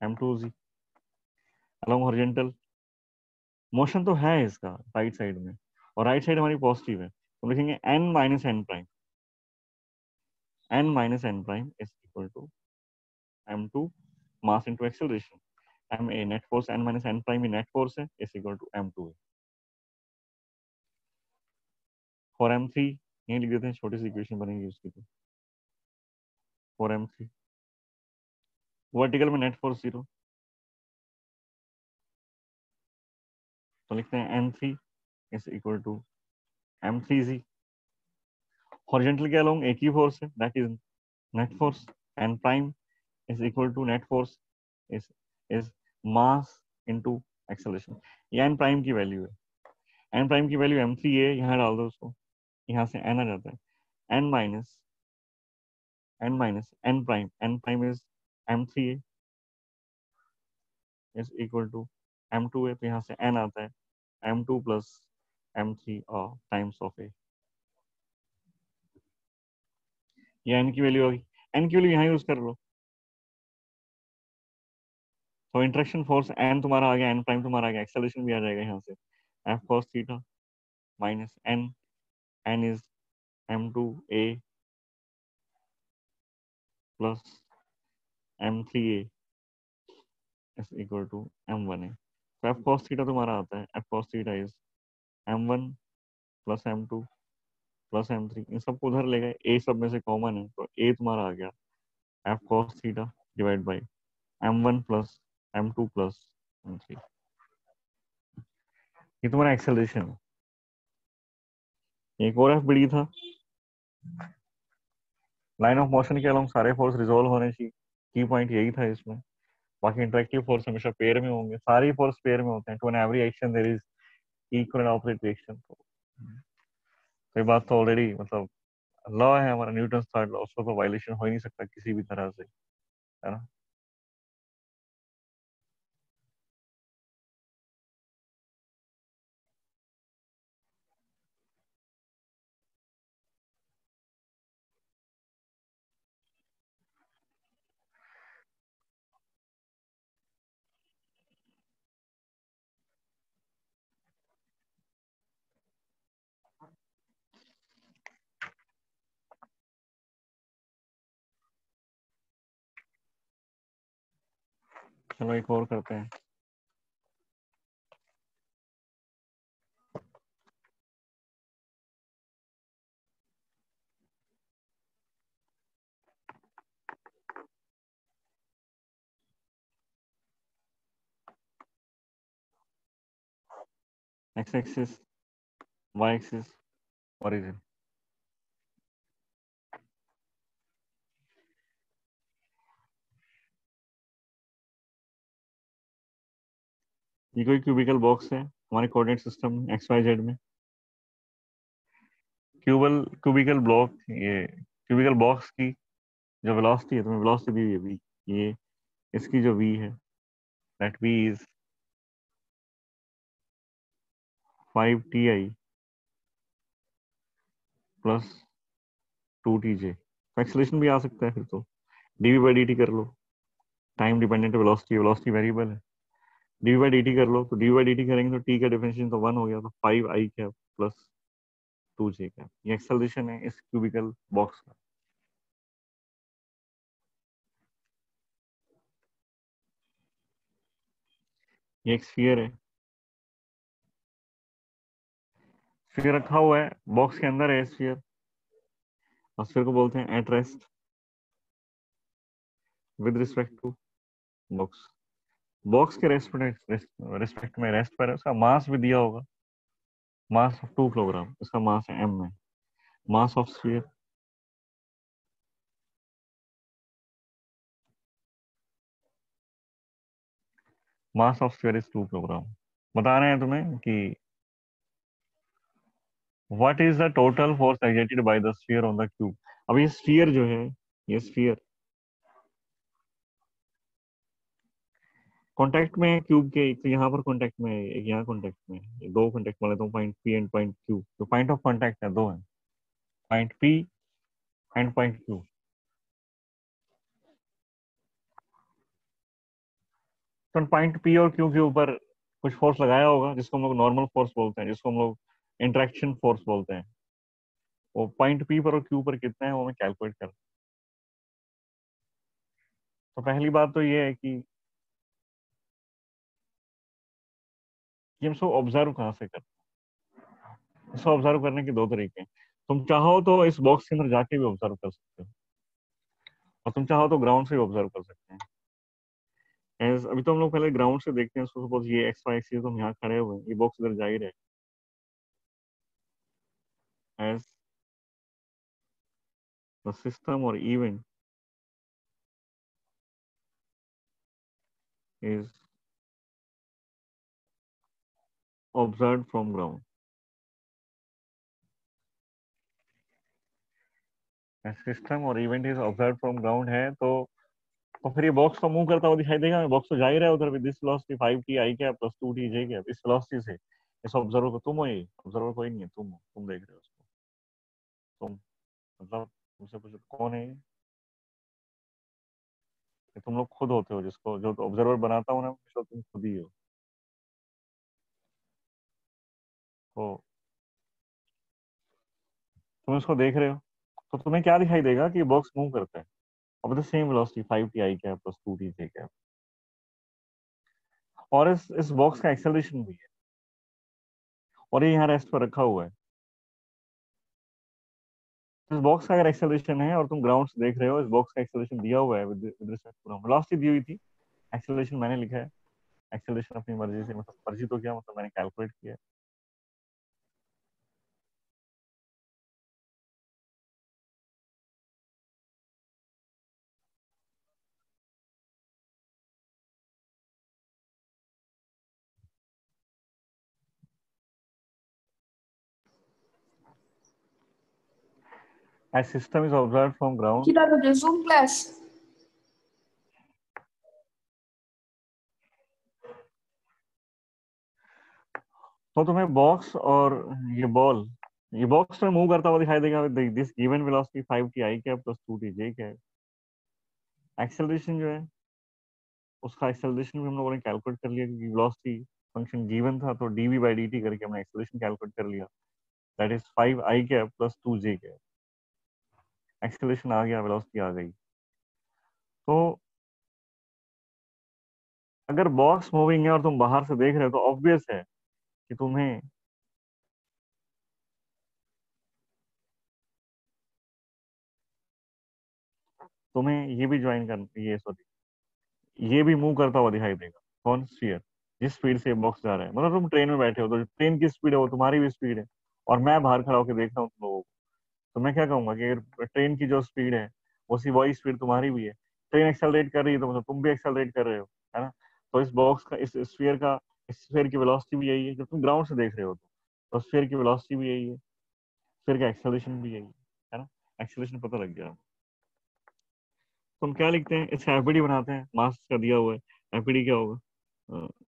M2G along horizontal. Motion तो है इसका राइट साइड में, और राइट साइड हमारी पॉजिटिव है, तो लिखेंगे N minus N prime, N minus N prime is equal to M2 mass into acceleration, MA net force, N minus N prime net force है, इज इक्वल टू M2 है। फॉर M3 यही लिख देते हैं, छोटी सी इक्वेशन बनेगी उसकी, तो फॉर M3 वर्टिकल में नेट फोर्स 0, तो लिखते हैं N3 is equal to M3G। Horizontal के अलोंग एक ही फोर्स है, that is net force, N prime is equal to net force is is mass into acceleration, ये N प्राइम की वैल्यू है। एन प्राइम की वैल्यू m3 है, यहाँ डाल दो उसको, यहाँ से n आ जाता है, n minus n prime is m3 is equal to m2 है, तो यहाँ से n आता है m2 plus m3 times of a। ये n की वैल्यू होगी, n की वैल्यू यहाँ यूज कर लो, तो इंटरेक्शन फोर्स n तुम्हारा आ गया, n प्राइम तुम्हारा आ गया, एक्सेलरेशन भी आ जाएगा यहाँ से, f cos theta minus n is m2a plus m3a is equal to m1a। तो f cos थीटा तुम्हारा आता है, f cos theta is m1 plus m2 plus m3, इन सबको उधर ले गए, a सब में से कॉमन है, तो a तुम्हारा आ गया f cos theta divide by m1 plus m2 plus m3। ये तुम्हारा एक्सेलरेशन है। एक और f बड़ी था, लाइन ऑफ मोशन के अलोंग सारे फोर्स रिजोल्व होने चाहिए, की पॉइंट यही था इसमें। बाकी इंटरेक्टिव फोर्स हमेशा पेयर में होंगे, सारे फोर्स पेयर में होते हैं, to an every action there is equal and opposite reaction. तो ये बात तो ऑलरेडी मतलब लॉ है हमारा, न्यूटन थर्ड लॉ, उसका तो वायलेशन हो ही नहीं सकता किसी भी तरह से, है ना। चलो एक और करते हैं। X axis, Y axis, origin. ये कोई क्यूबिकल बॉक्स है हमारे coordinate system X Y Z में। क्यूबिकल ब्लॉक, ये क्यूबिकल बॉक्स की जो वेलोसिटी है, तुम्हें वेलोसिटी दी हुई है v, ये इसकी जो v है, that v is 5ti plus 2tj। तो एक्सेलरेशन भी आ सकता है फिर तो, dv बाई dt कर लो, time dependent velocity, velocity variable है, dv बाई dt कर लो, तो dv बाई dt करेंगे तो t का डिफरेंशिएशन तो 1 हो गया, तो 5i cap plus 2j cap. ये एक्सेलरेशन है इस क्यूबिकल बॉक्स का। ये एक स्फीयर है, स्फीयर रखा हुआ है बॉक्स के अंदर है स्फीयर, और स्फीयर को बोलते हैं at rest with respect to box. Box के रेस्पेक्ट में रेस्ट पर है, उसका मास भी दिया होगा, मास ऑफ 2 किलोग्राम, इसका मास है m में, mass of sphere, mass of sphere is 2 kilogram. बता रहे हैं तुम्हें कि what is the total force exerted by the sphere on the cube. अब ये स्फीयर जो है, ये स्फीयर कांटेक्ट में है क्यूब के, एक तो यहाँ पर कांटेक्ट में है, एक यहाँ कांटेक्ट में है, ये दो कांटेक्ट मान लेता हूँ, point P and point Q, तो पॉइंट ऑफ कांटेक्ट है, दो है, point P and point Q. तो पॉइंट पी और क्यू के ऊपर कुछ फोर्स लगाया होगा, जिसको हम लोग नॉर्मल फोर्स बोलते हैं, जिसको हम लोग इंटरेक्शन फोर्स बोलते हैं। वो पॉइंट पी पर और क्यू पर कितना है वो मैं कैलकुलेट कर। तो पहली बात तो ये है कि हम इसको ऑब्जर्व कहाँ से करते हैं। इसको ऑब्जर्व करने के दो तरीके हैं, तुम चाहो तो इस बॉक्स के अंदर जाके भी ऑब्जर्व कर सकते हो, और तुम चाहो तो ग्राउंड से भी ऑब्जर्व कर सकते हैं। अभी तो हम लोग पहले ग्राउंड से देखते हैं, सपोज ये एक्स वाई एक्सिस, तो हम यहाँ खड़े हुए हैं, ये बॉक्स इधर जा ही रहे, एज द सिस्टम और event is observed from ground। System और event is observe from ground है, तो फिर ये बॉक्स तो मूव करता हुआ दिखाई देगा, बॉक्स तो जा ही रहा है उधर with this velocity 5t I cap plus 2t J cap, इस वेलोसिटी से। इस ऑब्जर्वर को तुम हो, ये ऑब्जर्वर कोई नहीं है, तुम हो, तुम देख रहे हो उसको, तुम, मतलब तुमसे पूछो कौन है ये तुम लोग खुद होते हो, जिसको जो ऑब्जर्वर बनाता हूँ ना, तो तुम खुद ही हो। तो तुम इसको देख रहे हो, तो तुम्हें क्या दिखाई देगा कि बॉक्स मूव करता है अब the same velocity 5t I cap plus 2t J cap, और इस बॉक्स का एक्सेलरेशन भी है, और ये यहाँ रेस्ट पर रखा हुआ है। इस बॉक्स का अगर एक्सेलरेशन है और तुम ग्राउंड से देख रहे हो, इस बॉक्स का एक्सेलरेशन दिया हुआ है with respect to ground, velocity दी हुई थी, एक्सेलरेशन मैंने लिखा है। एक्सेलरेशन अपनी मर्जी से, मतलब मर्जी तो क्या, मतलब मैंने कैलकुलेट किया है। As system is observed from ground, Kita to resume class. तो तुम्हें बॉक्स और ये बॉल, ये बॉक्स में मूव करता हुआ दिखाई देगा with this given velocity 5t I cap plus 2t J cap. Acceleration जो है, उसका एक्सेलरेशन भी हम लोगों ने कैलकुलेट कर लिया, क्योंकि वेलोसिटी फंक्शन गिवन था, तो dv बाई dt करके हमने एक्सेलरेशन कैलकुलेट कर लिया, that is 5 i cap plus 2 J cap. Acceleration आ गया, वेलोसिटी आ गई। तो अगर बॉक्स मूविंग है और तुम बाहर से देख रहे हो, तो ऑब्वियस है कि तुम्हें ये भी ज्वाइन कर, ये सॉरी, ये भी मूव करता हुआ दिखाई देगा। कौन? स्फीयर। जिस स्पीड से बॉक्स जा रहा है, मतलब तुम ट्रेन में बैठे हो, तो ट्रेन की स्पीड है वो तुम्हारी भी स्पीड है, और मैं बाहर खड़ा होकर देख रहा हूँ तुम लोगों को, तो मैं क्या कहूंगा कि अगर ट्रेन की जो स्पीड है वही स्पीड तुम्हारी भी है, ट्रेन एक्सेलरेट कर रही है तो मतलब तुम भी एक्सेलरेट कर रहे हो, है ना। तो इस बॉक्स का, इस स्फीयर की वेलोसिटी भी यही है, जब तुम ग्राउंड से देख रहे हो तो स्फीयर की वेलोसिटी भी यही है, स्फीयर का एक्सेलरेशन भी यही है ना। एक्सेलरेशन पता लग गया। तो हम क्या लिखते हैं, इसका एफबीडी बनाते हैं, मास का दिया हुआ है, एफबीडी क्या होगा,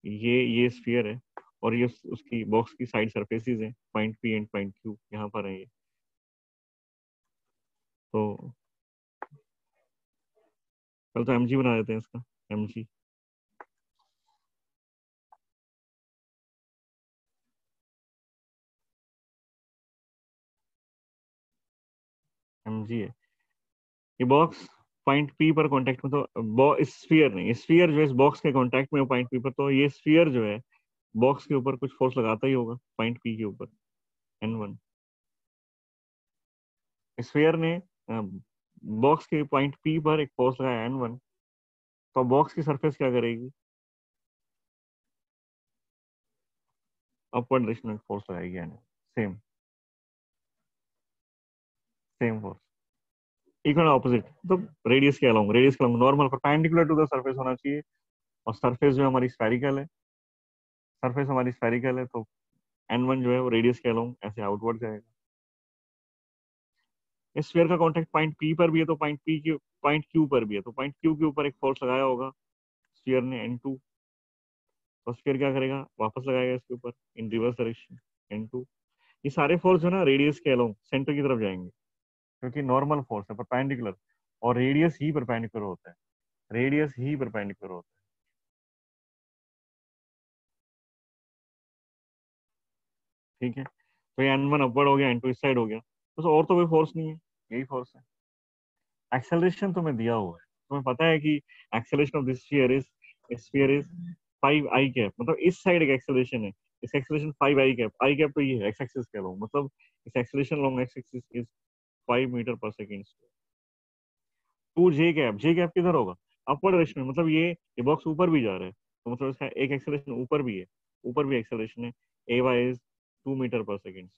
ये स्फीयर है, और ये उसकी बॉक्स की साइड सरफेसेस हैं, point P and point Q यहाँ पर है ये। तो पहले तो एमजी बना देते हैं इसका, एमजी, एमजी है ये बॉक्स, पॉइंट पी पर कांटेक्ट में, तो स्फीयर नहीं, स्फीयर जो है इस बॉक्स के कांटेक्ट में पॉइंट पी पर, तो ये स्फीयर जो है बॉक्स के ऊपर कुछ फोर्स लगाता ही होगा, पॉइंट पी के ऊपर, N1। स्फीयर ने बॉक्स के पॉइंट पी पर एक फोर्स लगाया N1, तो बॉक्स की सरफेस क्या करेगी, अपवर्ड डायरेक्शन में फोर्स लगाएगी, यानी same same force, equal opposite, तो रेडियस के along normal perpendicular to the surface होना चाहिए, और सरफेस जो हमारी स्फेरिकल है, सरफेस हमारी स्फेरिकल है, तो N1 जो है वो रेडियस के अलोंग ऐसे आउटवर्ड जाएगा। इस स्फीयर का कांटेक्ट पॉइंट पी पर भी है, तो पॉइंट क्यू पर भी है, तो पॉइंट क्यू के ऊपर एक फोर्स लगाया होगा स्फीयर ने, N2, तो स्फीयर क्या करेगा, वापस लगाएगा इसके ऊपर इन रिवर्स डायरेक्शन, N2। ये सारे फोर्स जो है ना रेडियस के अलोंग सेंटर की तरफ जाएंगे, क्योंकि नॉर्मल फोर्स है परपेंडिकुलर, और रेडियस ही परपेंडिकुलर होता है, रेडियस ही परपेंडिकुलर होता है, ठीक है। तो ये N1 अपवर्ड हो गया, N2 इस साइड हो गया, तो और तो कोई फोर्स नहीं है, यही फोर्स है। एक्सेलरेशन तुम्हें दिया हुआ है, तुम्हें पता है कि acceleration of this sphere is 5 i cap, मतलब इस साइड एक एक्सेलरेशन है, इस एक्सेलरेशन 5 आई कैप तो ये है एक्स एक्सिस के अलोंग, मतलब इस acceleration long X axis is 5 metre per second. 2 J cap किधर होगा, अपवर्ड डायरेक्शन में, मतलब ये बॉक्स ऊपर भी जा रहा है, तो मतलब इसका एक एक्सेलरेशन ऊपर भी है, ऊपर भी एक्सेलरेशन है, ए Y is 2 metre per second.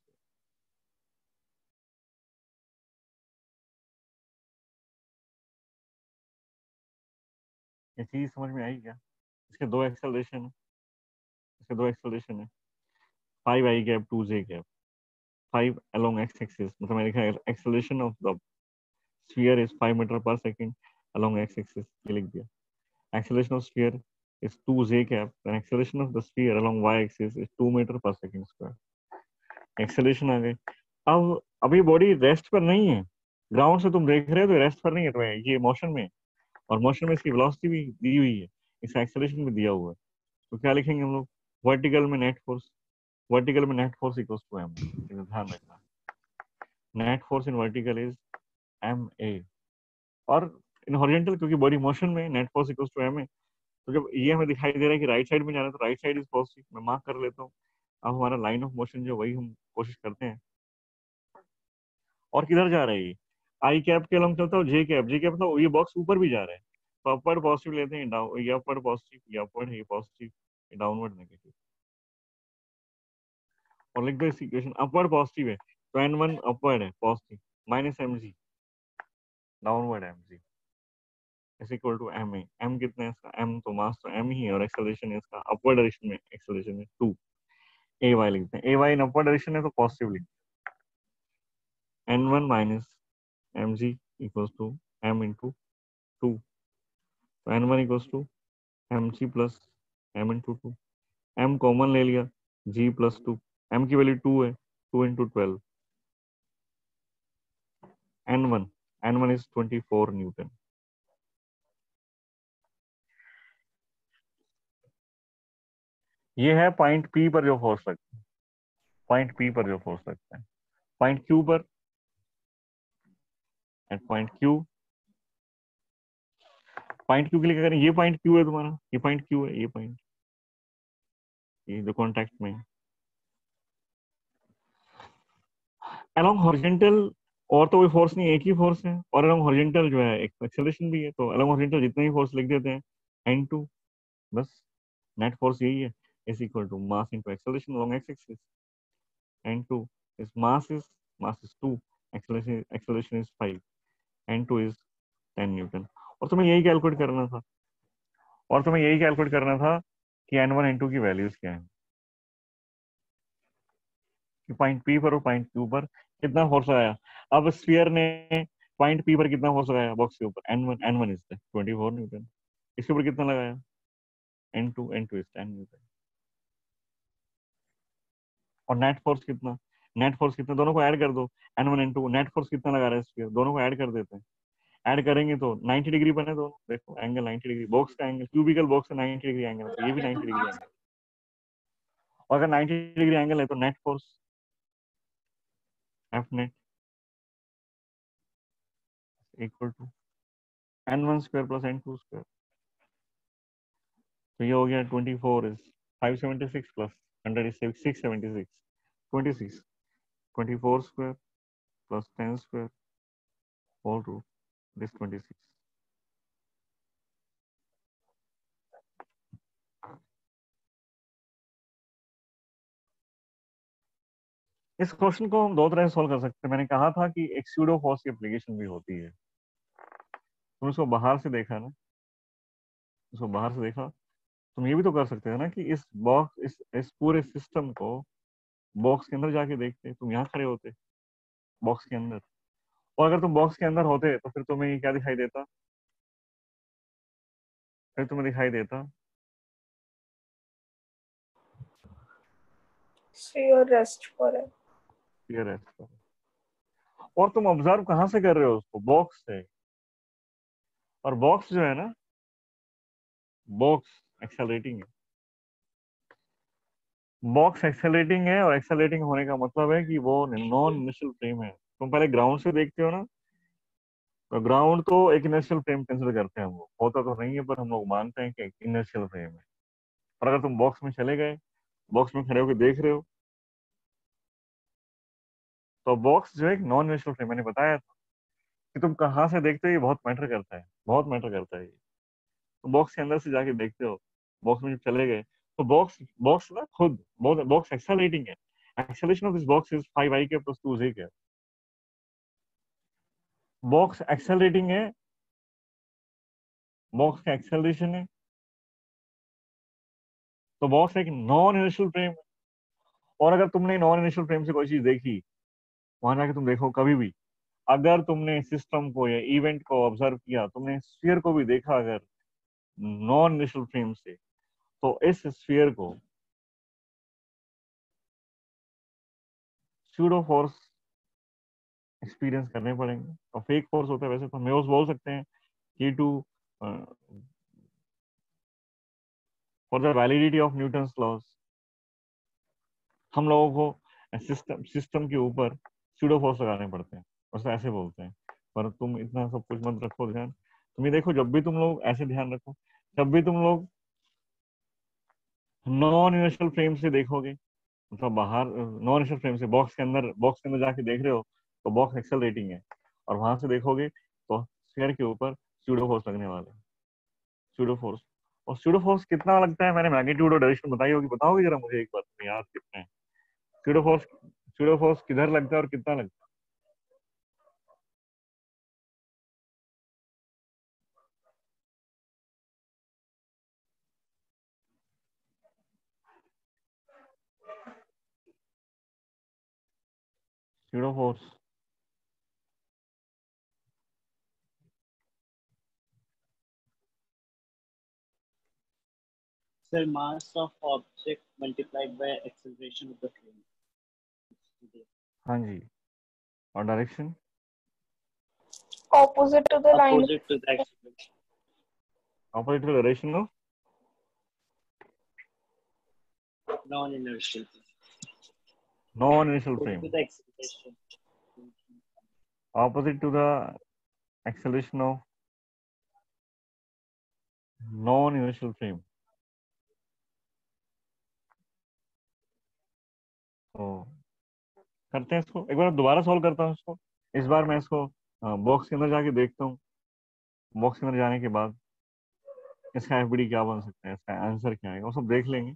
ये चीज समझ में आई क्या? इसके दो एक्सेलरेशन है, इसके दो एक्सेलरेशन है, 5 i cap 2 J cap, 5 along x axis, मतलब मैंने लिखा है acceleration of the sphere is 5 metre पर सेकंड along x axis, ये लिख दिया. Acceleration of sphere is 2 j cap, and acceleration of the sphere along y axis is 2 metre पर सेकंड स्क्वायर. एक्सेलरेशन आ गई. अब अभी बॉडी रेस्ट पर नहीं है, ग्राउंड से तुम देख रहे हो तो रेस्ट पर नहीं है, तो ये मोशन में है, और मोशन में इसकी वेलोसिटी भी दी हुई है, इसका एक्सेलरेशन भी दिया हुआ है. तो क्या लिखेंगे हम लोग? वर्टिकल में नेट फोर्स, वर्टिकल में net force equals to M. ध्यान रखना, net force in vertical is M A, और इन हॉरिजॉन्टल क्योंकि बॉडी मोशन में net force equals to M A. तो जब ये हमें दिखाई दे रहा है कि राइट साइड में जाना है तो राइट साइड इज पॉजिटिव, मैं मार्क कर लेता हूँ. अब हमारा लाइन ऑफ मोशन जो वही हम कोशिश करते हैं. और किधर जा रहा है ये? आई कैप के लंग चलता है, जे कैप, जे कैप तो ये बॉक्स ऊपर भी जा रहा है, तो अपवर्ड पॉजिटिव लेते हैं, डाउन, ये अपवर्ड पॉजिटिव, ये अपवर्ड है, ये पॉजिटिव, ये डाउनवर्ड नेगेटिव. और लिख दो इस इक्वेशन, अपवर्ड पॉजिटिव है तो n1 अपवर्ड है positive minus mg downward mg is equal to ma. m कितना है इसका? m तो मास तो m ही है, और एक्सेलरेशन है इसका अपवर्ड डायरेक्शन में, एक्सेलरेशन है 2. ay लिखते हैं, ay इन अपवर्ड डायरेक्शन है तो पॉजिटिव लिखते हैं. n1 minus mg equals to m into 2, तो n1 equals to mg plus m into 2. m common ले लिया, g प्लस 2, m की वैल्यू 2 है, 2 इंटू 12, n1 is 24 न्यूटन. ये है पॉइंट P पर जो फोर्स लगता है, पॉइंट P पर जो फोर्स लगता है. पॉइंट Q पर, at point Q, point Q के लिए क्या करें? ये पॉइंट Q है तुम्हारा, ये पॉइंट Q है, ये पॉइंट, ये जो कॉन्टेक्ट में है अलोंग हॉरिजॉन्टल, और तो कोई फोर्स नहीं, एक ही फोर्स है, और अलोंग हॉरिजॉन्टल जो है एक एक्सेलरेशन भी है, तो अलोंग हॉरिजॉन्टल जितने ही फोर्स लिख देते हैं n2, बस नेट फोर्स यही है, is equal to mass into acceleration along x axis. n2 is mass is 2, acceleration is 5, n2 is 10 Newton. और तुम्हें यही कैलकुलेट करना था, और तुम्हें यही कैलकुलेट करना था कि n1 n2 की वैल्यूज क्या है, कि पॉइंट P पर और पॉइंट Q पर कितना फोर्स लगाया. अब स्फीयर ने पॉइंट P पर कितना फोर्स लगाया बॉक्स के ऊपर? n1 is 24 Newton. इसके ऊपर कितना लगाया? n2 is 10 Newton. और नेट फोर्स कितना? नेट फोर्स कितना, दोनों को ऐड कर दो, n1 n2, नेट फोर्स कितना लगा रहा है स्फीयर, दोनों को ऐड कर देते हैं. ऐड करेंगे तो 90 डिग्री बने दोनों, देखो एंगल 90 डिग्री, बॉक्स का एंगल, क्यूबिकल बॉक्स का 90 डिग्री एंगल है, तो ये भी 90 डिग्री एंगल. और अगर 90 डिग्री एंगल है तो net force F net equal to n1 square plus n2 square. तो ये हो गया 24 is 576 plus 100 is 676, 26, 24 square plus 10 square whole root this 26. इस क्वेश्चन को हम दो तरह से सॉल्व कर सकते हैं. मैंने कहा था कि एक स्यूडो फोर्स की एप्लीकेशन भी होती है. तुम इसको बाहर से देखा ना, इसको बाहर से देखा, तुम ये भी तो कर सकते थे ना कि इस बॉक्स, इस पूरे सिस्टम को बॉक्स के अंदर जाके देखते. तुम यहाँ खड़े होते बॉक्स के अंदर, और अगर तुम बॉक्स के अंदर होते तो फिर तुम्हें क्या दिखाई देता? फिर तुम्हें दिखाई देता sphere rest पर है. क्लियर है. और तुम ऑब्जर्व कहाँ से कर रहे हो उसको? बॉक्स से. और बॉक्स जो है ना, बॉक्स एक्सेलरेटिंग है, बॉक्स एक्सेलरेटिंग है, और एक्सेलरेटिंग होने का मतलब है कि वो नॉन इनर्शियल फ्रेम है. तुम पहले ग्राउंड से देखते हो ना, तो ग्राउंड तो एक इनर्शियल फ्रेम कंसिडर करते हैं हम लोग, होता तो नहीं है पर हम लोग मानते हैं कि एक इनर्शियल फ्रेम है. और अगर तुम बॉक्स में चले गए, बॉक्स में खड़े होकर देख रहे हो, तो बॉक्स जो है एक नॉन इनर्शियल फ्रेम, मैंने बताया था कि तुम कहाँ से देखते हो ये बहुत मैटर करता है, बहुत मैटर करता है ये. तो बॉक्स के अंदर से जाके देखते हो, बॉक्स में जब चले गए तो बॉक्स बॉक्स ना खुद बॉक्स एक्सेलरेटिंग है. Acceleration of this box is 5i के प्लस 2j के. बॉक्स एक्सेलरेटिंग है, बॉक्स का एक्सेलरेशन है, तो बॉक्स एक नॉन इनर्शियल फ्रेम है. और अगर तुमने नॉन इनर्शियल फ्रेम से कोई चीज देखी, वहां जाके तुम देखो कभी भी, अगर तुमने सिस्टम को या इवेंट को ऑब्जर्व किया, तुमने स्फीयर को भी देखा अगर नॉन इनिशियल फ्रेम से, तो इस स्फीयर को स्यूडो फोर्स एक्सपीरियंस करने पड़ेंगे। और फेक फोर्स होता है वैसे तो म्योस बोल सकते हैं कि to for the validity of Newton's laws हम लोगों को सिस्टम के ऊपर स्यूडो फोर्स लगाने पड़ते हैं, बस ऐसे बोलते हैं। पर तुम इतना सब कुछ मत रखो ध्यान। तुम ये देखो, जब भी तुम लोग ऐसे ध्यान रखो, जब भी तुम लोग नॉन इनर्शियल फ्रेम से देखोगे, मतलब बाहर नॉन इनर्शियल फ्रेम से बॉक्स के अंदर जाके देख रहे हो, तो बॉक्स एक्सेलरेटिंग है, और वहां से देखोगे तो स्फीयर के ऊपर स्यूडो फोर्स लगने वाले हैं। स्यूडो फोर्स, और स्यूडो फोर्स कितना लगता है, मैंने मैग्नीट्यूड और डायरेक्शन बताई होगी, बताओगे जरा मुझे एक बार, तुम्हें याद कितना है स्यूडो फोर्स किधर लगता है और कितना लगता है pseudo force? Sir, mass of object multiplied by acceleration of the frame. हाँ जी, और direction? Opposite to the line. Opposite to the acceleration. Opposite to direction of Non-inertial. Non inertial Opposite frame, to the acceleration. Opposite to the acceleration of non inertial frame. तो करते हैं इसको, एक बार दोबारा सॉल्व करता हूँ इसको। इस बार मैं इसको बॉक्स के अंदर जाके देखता हूँ। बॉक्स के अंदर जाने के बाद इसका एफबीडी क्या बन सकता है, इसका आंसर क्या है, वो सब देख लेंगे।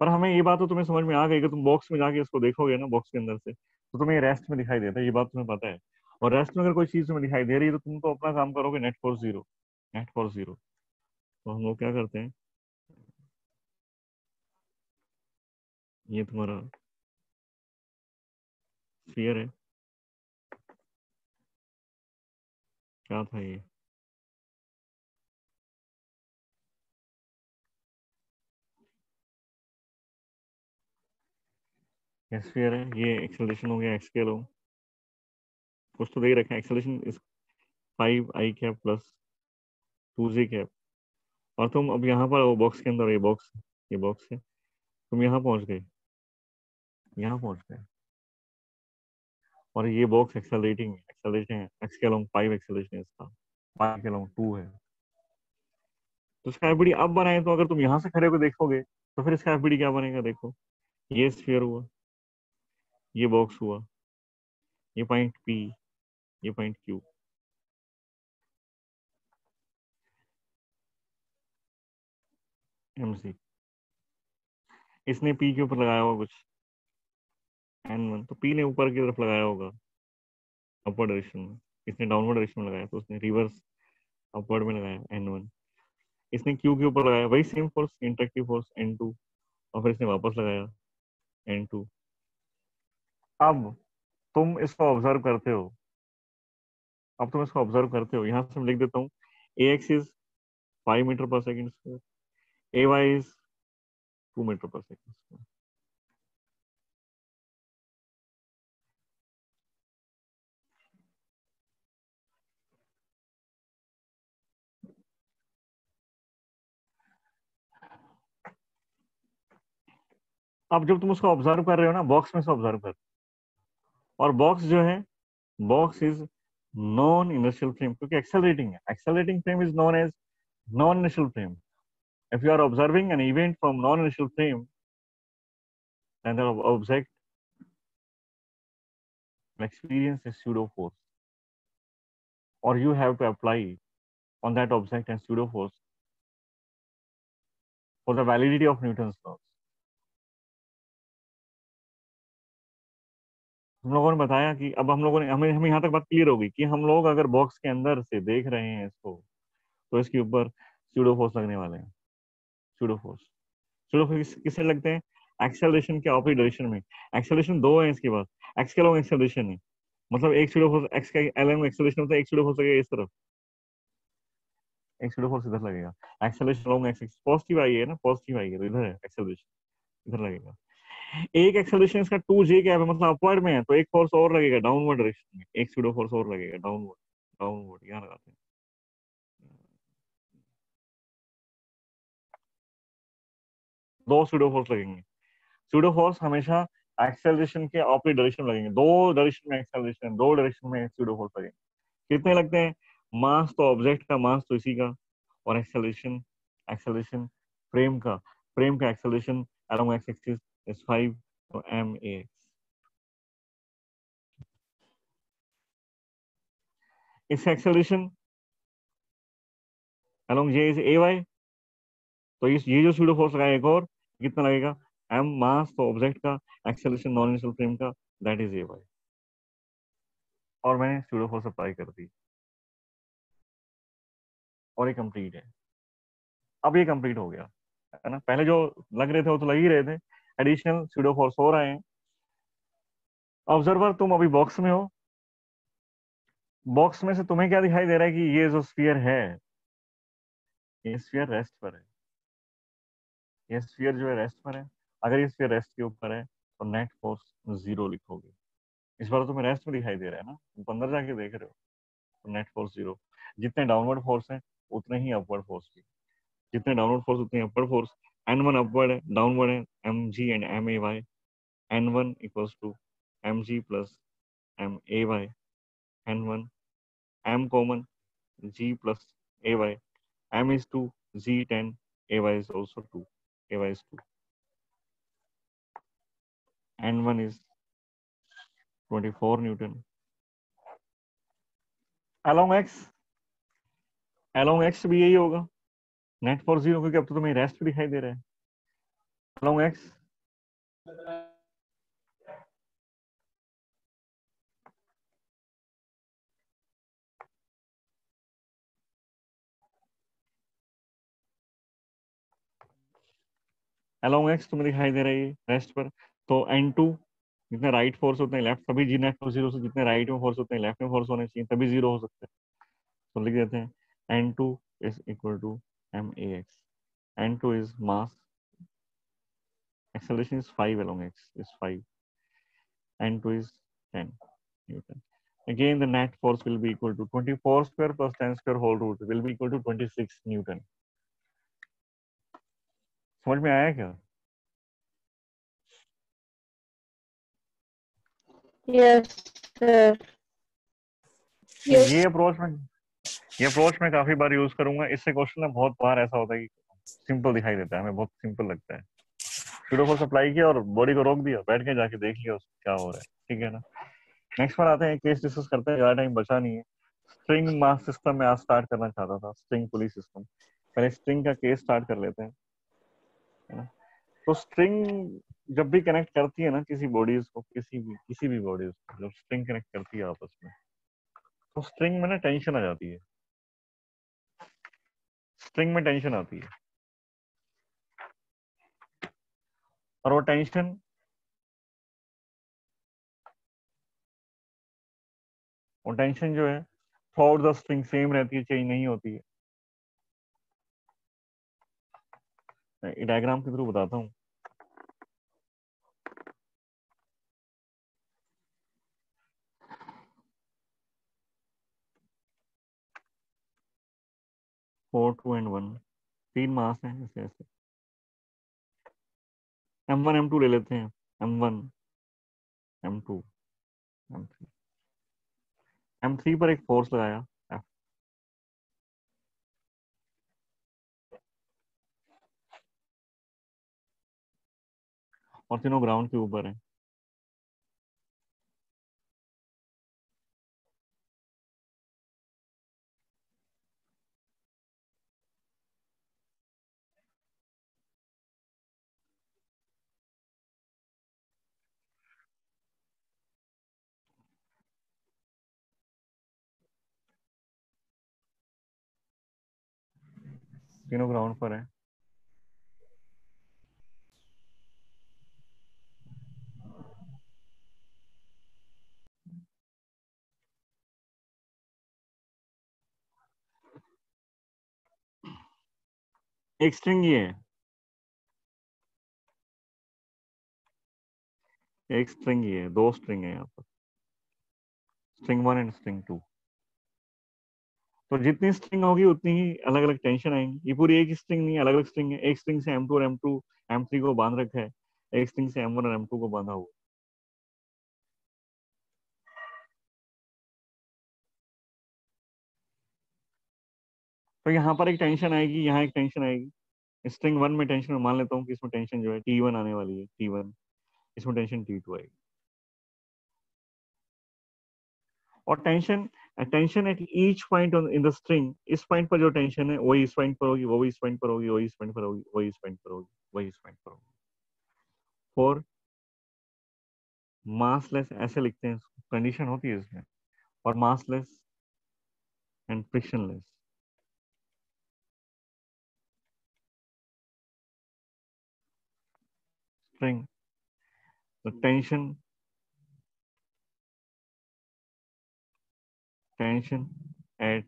पर हमें ये बात तो तुम्हें समझ में आ गई कि तुम बॉक्स में जाके इसको देखोगे ना, बॉक्स के अंदर से, तो तुम्हें रेस्ट में दिखाई देता है, ये बात तुम्हें पता है। और रेस्ट में अगर कोई चीज तुम्हें दिखाई दे रही है, तो तुम तो अपना काम करोगे net for zero, net for zero. तो हम लोग क्या करते हैं, ये तुम्हारा स्फीयर है, क्या था ये स्फीयर है, ये एक्सेलरेशन हो गया, एक्सकेल हो कुछ तो दे ही रखा है, acceleration is 5i cap plus 2j cap. और तुम अब यहाँ पर वो बॉक्स के अंदर, ये बॉक्स है, तुम यहाँ पहुंच गए, यहाँ पहुंच गए, और ये बॉक्स एक्सेलरेटिंग है, एक्सकेलोंग 5 एक्सेलरेशन है इसका, 5 के 2 है। तो इसका एफबीडी अब बनाए, तो अगर तुम यहाँ से खड़े होकर देखोगे, तो फिर इसका एफबीडी क्या बनेगा, देखो, ये स्फीयर हुआ, ये बॉक्स हुआ, ये पॉइंट पी, ये पॉइंट क्यू, एमसी। इसने पी के ऊपर लगाया होगा कुछ N1, तो पी ने ऊपर की तरफ लगाया होगा अपवर्ड डायरेक्शन में, इसने डाउनवर्ड डायरेक्शन में लगाया, तो उसने रिवर्स अपवर्ड में लगाया N1। इसने क्यू के ऊपर लगाया वही same force, interactive force N2, और फिर इसने वापस लगाया N2। अब तुम इसको ऑब्जर्व करते हो, यहाँ से मैं लिख देता हूँ, AX is 5 metre per second square, AY is 2 metre per second square. अब जब तुम उसको ऑब्जर्व कर रहे हो ना, बॉक्स में से ऑब्जर्व कर, और बॉक्स जो है, box is non inertial frame, क्योंकि एक्सेलरेटिंग है, accelerating frame is known as non inertial frame. If you are observing an event from non-inertial frame, then the object will experience a pseudo force, or you have to apply on that object and pseudo force for the validity of Newton's laws. हम लोगों ने बताया कि अब हम लोगों ने हमें हमें यहाँ तक बात क्लियर होगी कि हम लोग अगर बॉक्स के अंदर से देख रहे हैं इसको, तो इसके ऊपर स्यूडो फोर्स लगने वाले हैं। स्यूडो फोर्स किससे लगते हैं? एक्सेलरेशन के ऑपोजिट डायरेक्शन में। एक्सेलरेशन दो है इसके पास, एक्स के अलोंग एक्सेलरेशन है, मतलब एक स्यूडो फोर्स एक्स का अलोंग एक्सेलरेशन होता है, एक स्यूडो फोर्स लगेगा इस तरफ, एक स्यूडो फोर्स इधर लगेगा। Acceleration along x axis positive आई है ना, पॉजिटिव आई है तो इधर है एक्सेलरेशन, इधर लगेगा। एक एक्सेलरेशन इसका 2j कैप है, मतलब अपवर्ड में है, तो एक फोर्स और लगेगा डाउनवर्ड डायरेक्शन में, एक स्यूडो फोर्स और लगेगा डाउनवर्ड, डाउनवर्ड यहाँ लगाते हैं। दो स्यूडो फोर्स लगेंगे। स्यूडो फोर्स हमेशा एक्सेलरेशन के ऑपोजिट डायरेक्शन में लगेंगे, दो डायरेक्शन में एक्सेलरेशन, दो डायरेक्शन में स्यूडो फोर्स लगेंगे। कितने लगते हैं? मास तो ऑब्जेक्ट का मास तो इसी का, और एक्सेलरेशन, एक्सेलरेशन फ्रेम का acceleration along x axis is 5, तो एम ए। इस acceleration along J is A Y, तो इस ये जो स्यूडो फोर्स लगाएगा एक और, कितना लगेगा? एम मास तो ऑब्जेक्ट का, एक्सेलरेशन नॉन इनिशियल फ्रेम का, दैट इज ए वाई। और मैंने स्यूडो फोर्स अप्लाई कर दी और ये कंप्लीट है। अब ये कंप्लीट हो गया है ना, पहले जो लग रहे थे वो तो लग ही रहे थे, एडिशनल स्यूडो फोर्स हो रहे हैं। ऑब्जर्वर तुम अभी बॉक्स में हो, बॉक्स में से तुम्हें क्या दिखाई दे रहा है कि ये जो स्फीयर है, ये स्फीयर रेस्ट पर है, ये स्फीयर जो है रेस्ट पर है। अगर ये स्फीयर रेस्ट के ऊपर है तो नेट फोर्स 0 लिखोगे। इस बार तुम्हें रेस्ट में दिखाई दे रहा है ना, तुम अंदर जाके देख रहे हो, तो नेट फोर्स 0। जितने डाउनवर्ड फोर्स है उतने ही अपवर्ड फोर्स भी, जितने डाउनवर्ड फोर्स उतने अपवर्ड फोर्स। n1 अपवर्ड है, डाउनवर्ड है, mg and may। n1 equals to mg plus may, n1 m common, g plus ay, m is 2, g 10, ay is also 2, ay is 2, n1 is 24 Newton. along x, along x भी यही होगा, नेट फोर्स 0, क्योंकि अब तो तुम्हें रेस्ट भी दिखाई दे रहा है। along x along x तुम्हें दिखाई दे रहा है रेस्ट पर, तो n2 जितने राइट फोर्स उतने लेफ्ट, तभी जी नेट फोर्स 0 से, जितने राइट में फोर्स उतने लेफ्ट में फोर्स होने चाहिए, तभी 0 हो सकते हैं। तो लिख देते हैं n2 is equal to max। n2 is mass, acceleration is 5 along x is 5, n2 is 10 newton। Again the net force will be equal to 24 square plus 10 square whole root will be equal to 26 newton। समझ में आया क्या? Yes, sir. Yes. ये अप्रोच मैं काफी बार यूज करूंगा। इससे क्वेश्चन में बहुत बार ऐसा होता है कि सिंपल दिखाई देता है, हमें बहुत सिंपल लगता है। स्यूडो फोर्स अप्लाई किया और बॉडी को रोक दिया, बैठ के जाके देख लिया उसको क्या हो रहा है, ठीक है ना। नेक्स्ट पर आते हैं, केस डिस्कस करते हैं, ज्यादा टाइम बचा नहीं है। स्ट्रिंग मास सिस्टम में आज स्टार्ट करना चाहता था, स्ट्रिंग पुली सिस्टम। पहले स्ट्रिंग का केस स्टार्ट कर लेते हैं, है ना। तो स्ट्रिंग जब भी कनेक्ट करती है ना किसी बॉडीज को, किसी भी बॉडीज को जब स्ट्रिंग कनेक्ट करती है आपस में, तो स्ट्रिंग में ना टेंशन आ जाती है, स्ट्रिंग में टेंशन आती है। और वो टेंशन जो है थ्रू द स्ट्रिंग सेम रहती है, चेंज नहीं होती है। मैं डायग्राम के थ्रू बताता हूँ। फोर टू एंड वन, तीन मास हैं ऐसे ऐसे। m1 m2 ले लेते हैं, m1 m2 m3। m3 पर एक फोर्स लगाया F, और तीनों ग्राउंड के ऊपर है। तीनों ग्राउंड पर है। एक स्ट्रिंग ये है, एक स्ट्रिंग ये है, दो स्ट्रिंग है यहाँ पर, स्ट्रिंग 1 एंड स्ट्रिंग 2। तो जितनी स्ट्रिंग होगी उतनी ही अलग अलग टेंशन आएंगी। ये पूरी एक स्ट्रिंग नहीं, अलग अलग स्ट्रिंग है। एक स्ट्रिंग से M2 और M2 M3 को बांध रखा है, एक स्ट्रिंग से M1 और M2 को बांधा हुआ। तो यहाँ पर एक टेंशन आएगी, यहाँ एक टेंशन आएगी। स्ट्रिंग 1 में टेंशन, मान लेता हूँ कि इसमें टेंशन जो है T1 आने वाली है, T1, इसमें टेंशन T2 आएगी। और tension, tension at each point in the string, इस पॉइंट पर जो टेंशन है वही इस पॉइंट पर होगी, वो भी इस पॉइंट पर होगी, वही इस पॉइंट पर होगी, वही इस पॉइंट पर होगी, वही इस पॉइंट पर होगी। फॉर मासलेस ऐसे लिखते हैं, कंडीशन होती है इसमें, और massless and frictionless string, the tension at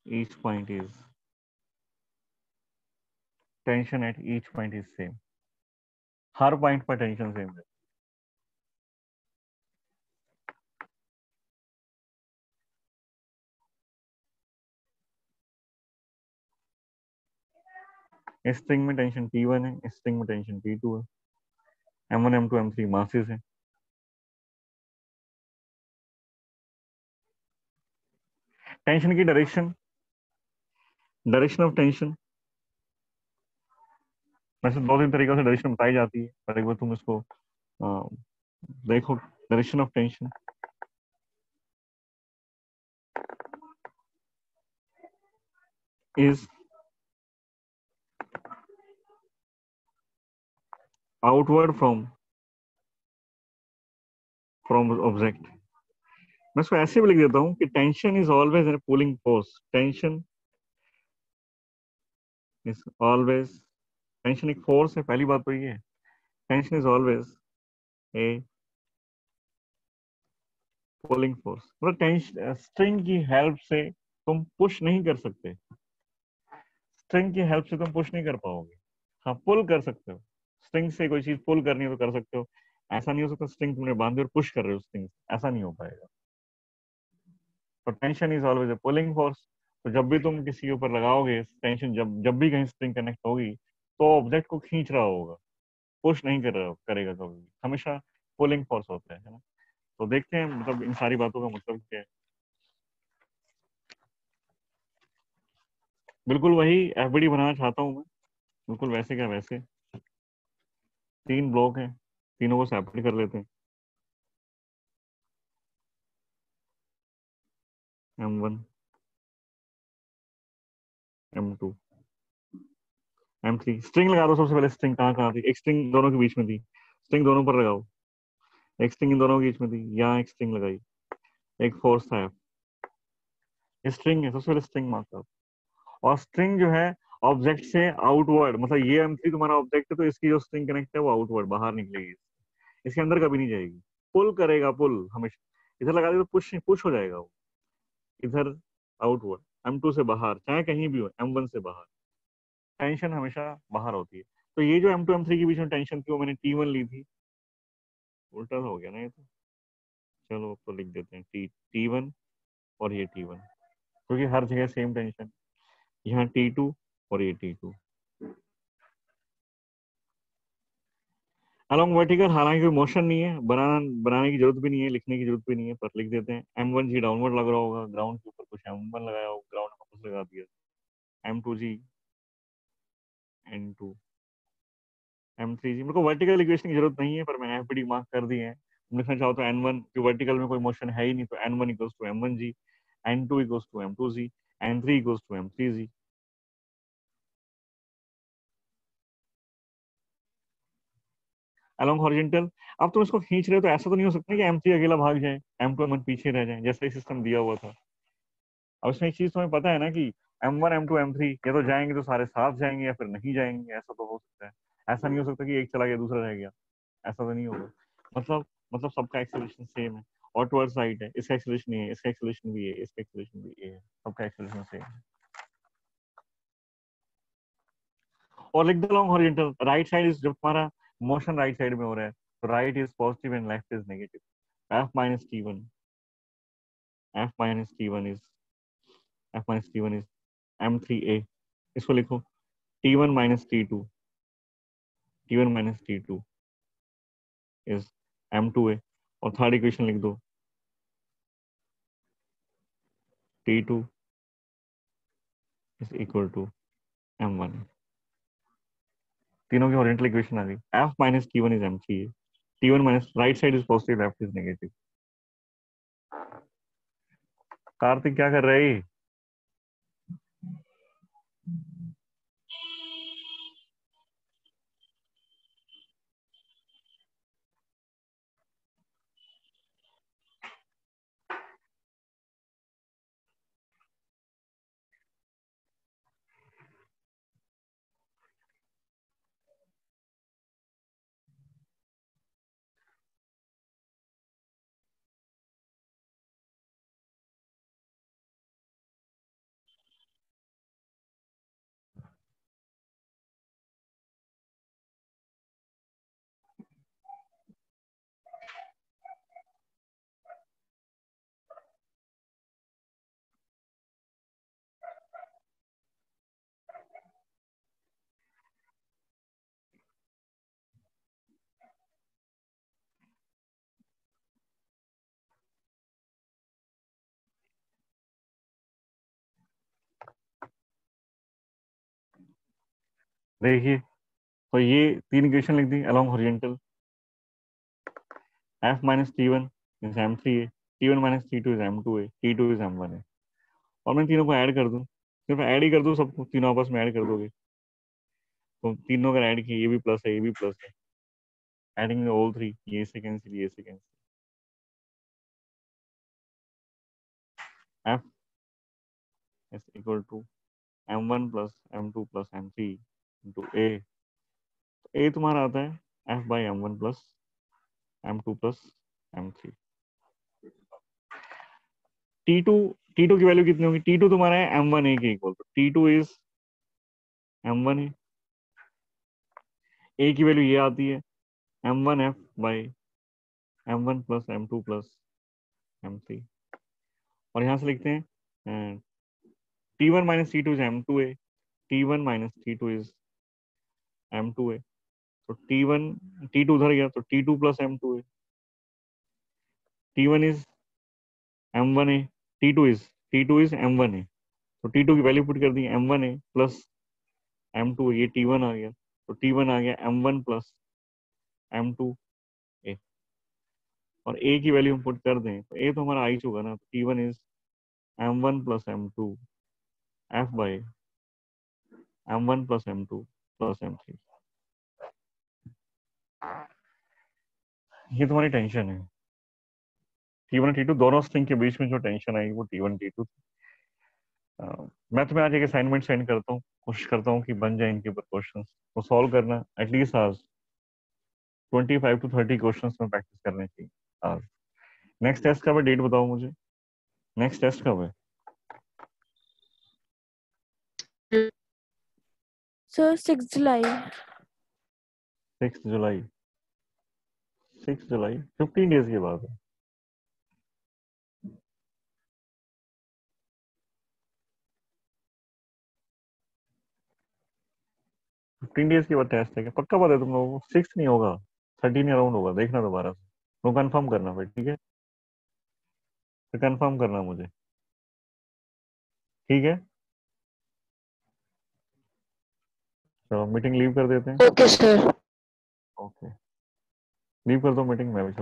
each point is same, her point पर टेंशन सेम है। इस स्ट्रिंग में टेंशन T1 है, इस स्ट्रिंग में टेंशन T2 है, M1 M2 M3 मासेस है। टेंशन की डायरेक्शन ऑफ टेंशन, वैसे दो तीन तरीकों से डायरेक्शन बताई जाती है, पर एक बार तुम इसको देखो। Direction of tension is outward from object। मैं इसको ऐसे भी लिख देता हूँ कि tension is always a pulling force, tension is always, tension एक फोर्स है, पहली बात तो ये है। Tension is always a pulling force, मतलब टेंशन स्ट्रिंग की हेल्प से तुम पुश नहीं कर सकते, स्ट्रिंग की हेल्प से तुम पुश नहीं कर पाओगे। हाँ, पुल कर सकते हो, स्ट्रिंग से कोई चीज पुल करनी हो तो कर सकते हो। ऐसा नहीं हो सकता स्ट्रिंग तुमने बांधी और पुश कर रहे हो स्ट्रिंग, ऐसा नहीं हो पाएगा। तो tension is always a pulling force. तो जब भी तुम किसी के ऊपर लगाओगे टेंशन, जब जब भी कहीं स्ट्रिंग कनेक्ट होगी तो ऑब्जेक्ट को खींच रहा होगा, पुश नहीं कर रहा करेगा कभी भी, हमेशा पुलिंग फोर्स होता है ना। तो देखते हैं मतलब इन सारी बातों का मतलब क्या है। बिल्कुल वही एफबीडी बनाना चाहता हूँ मैं, बिल्कुल वैसे क्या वैसे। 3 ब्लॉक हैं, तीनों को सेपरेट कर लेते हैं। M1 M2 M3, स्ट्रिंग लगा दो सबसे पहले। स्ट्रिंग कहाँ कहाँ थी? एक स्ट्रिंग दोनों के बीच में थी, स्ट्रिंग दोनों पर लगाओ। एक स्ट्रिंग इन दोनों के बीच में थी, यहाँ एक स्ट्रिंग लगाई, एक फोर्स था, स्ट्रिंग है, सबसे पहले स्ट्रिंग मार्क करो। और स्ट्रिंग जो है ऑब्जेक्ट से आउटवर्ड, मतलब ये M3 तुम्हारा ऑब्जेक्ट है तो इसकी जो स्ट्रिंग कनेक्ट है वो आउटवर्ड बाहर निकलेगी, इसके अंदर कभी नहीं जाएगी। पुल करेगा, पुल हमेशा इधर लगा दे तो पुश पुश हो जाएगा वो इधर आउटवर्ड, M2 से बाहर, चाहे कहीं भी हो, M1 से बाहर। टेंशन हमेशा बाहर होती है। तो ये जो M2 M3 के बीच में टेंशन थी वो मैंने T1 ली थी, उल्टा हो गया ना ये तो। चलो तो लिख देते हैं T1 और ये T1, क्योंकि हर जगह सेम टेंशन, यहाँ T2 और ये T2। अलोंग वर्टिकल हालांकि कोई मोशन नहीं है, बनाने की जरूरत भी नहीं है, लिखने की जरूरत भी नहीं है, पर लिख देते हैं। M1G डाउनवर्ड लग रहा होगा, ग्राउंड के ऊपर कुछ M1 लगाया होगा, ग्राउंड में कुछ लगा दिया। M2G N2 M3G, मेरे को वर्टिकल इक्वेशन की जरूरत नहीं है, पर मैंने एफबीडी मार्क कर दी है। लिखना चाहो तो N1, जो वर्टिकल में कोई मोशन है ही नहीं, तो N1 equals to M1G, N2 equals to M2G, N3 equals to M3G। Along horizontal, अब तुम इसको खींच रहे हो तो ऐसा तो नहीं हो सकता कि M3 अकेला भाग जाए, M2 M1 पीछे रह जाए, जैसा ही सिस्टम दिया हुआ था। अब इसमें एक चीज तुम्हें पता है ना कि M1 M2 M3 या तो जाएंगे तो सारे साथ जाएंगे या फिर नहीं जाएंगे, ऐसा तो हो सकता है। ऐसा नहीं हो सकता कि एक चला गया दूसरा रह गया, ऐसा तो नहीं होगा। मतलब सबका एक्सेलरेशन सेम है, और टुवर्ड्स राइट है, इसका एक्सेलरेशन ये है, इसका एक्सेलरेशन भी है, इसका एक्सेलरेशन भी ये है, सबका एक्सेलरेशन सेम है। और लिख दो along horizontal, right side is, जब तुम्हारा मोशन राइट साइड में हो रहा है तो right is positive and left is negative. f minus t1, f minus t1 is f minus t1 is m3a. इसको लिखो t1 minus t2, t1 minus t2 is m2a. और थर्ड इक्वेशन लिख दो t2 is equal to m1. तीनों की ओरिएंटल इक्वेशन आ गई. f minus t1 is m3a, t1 minus right side is positive, left is negative. Kartik क्या कर रहे हैं? देखिए, तो ये तीन इक्वेशन लिख दी along horizontal. f minus t1 is m3a, t1 minus t2 is m2a, t2 is m1a. और मैं तीनों को ऐड कर दूं, सिर्फ ऐड ही कर दूं, सबको तीनों आपस में ऐड कर दोगे तो तीनों अगर ऐड किए, ये भी प्लस है, ये भी प्लस है, एडिंग ऑल थ्री, ये से कैंसिल, ये से cancel. f is equal to m1 plus m2 plus m3 into a. a तुम्हारा आता है f by m1 plus m2 plus m3. t2 की वैल्यू कितनी होगी? t2 तुम्हारा है m1a के इक्वल, तो t2 इज m1a. a की वैल्यू ये आती है m1f by m1 plus m2 plus m3. और यहां से लिखते हैं t1 minus t2 is m2a, t1 minus t2 is m2a. तो t2 उधर गया तो t2 plus m2a. t1 is m1a, t2 is m1a. तो t2 की वैल्यू पुट कर दी m1a प्लस m2, ये t1 आ गया, तो t1 आ गया m1 प्लस m2a. और a की वैल्यू हम पुट कर दें तो a तो हमारा आ ही चुका ना, तो t1 is m1 plus m2 f by m1 plus m2 plus m3. ये तुम्हारी टेंशन है. t1 और t2 दोनों स्ट्रिंग के बीच में जो टेंशन आएगी वो t1 t2. मैं तुम्हें आज एक असाइनमेंट सेंड करता हूँ, कोशिश करता हूँ कि बन जाए इनके ऊपर क्वेश्चंस, तो सॉल्व करना. एटलीस्ट आज 25 to 30 क्वेश्चंस में प्रैक्टिस करने चाहिए आज. नेक्स्ट टेस्ट कब है? डेट बताओ मुझे. नेक्स्ट टेस्ट कब है? सर 6 जुलाई. 6 जुलाई. 6 जुलाई 15 डेज के बाद है. डेज के बाद टेस्ट है क्या? पक्का बात है तुम लोगों को? 6 नहीं होगा, 13 अराउंड होगा. देखना दोबारा से, तो कंफर्म करना भाई, ठीक है? तो कंफर्म करना मुझे, ठीक है? चलो मीटिंग लीव कर देते हैं. Okay sir. ओके, लीव कर दो मीटिंग, मैं भी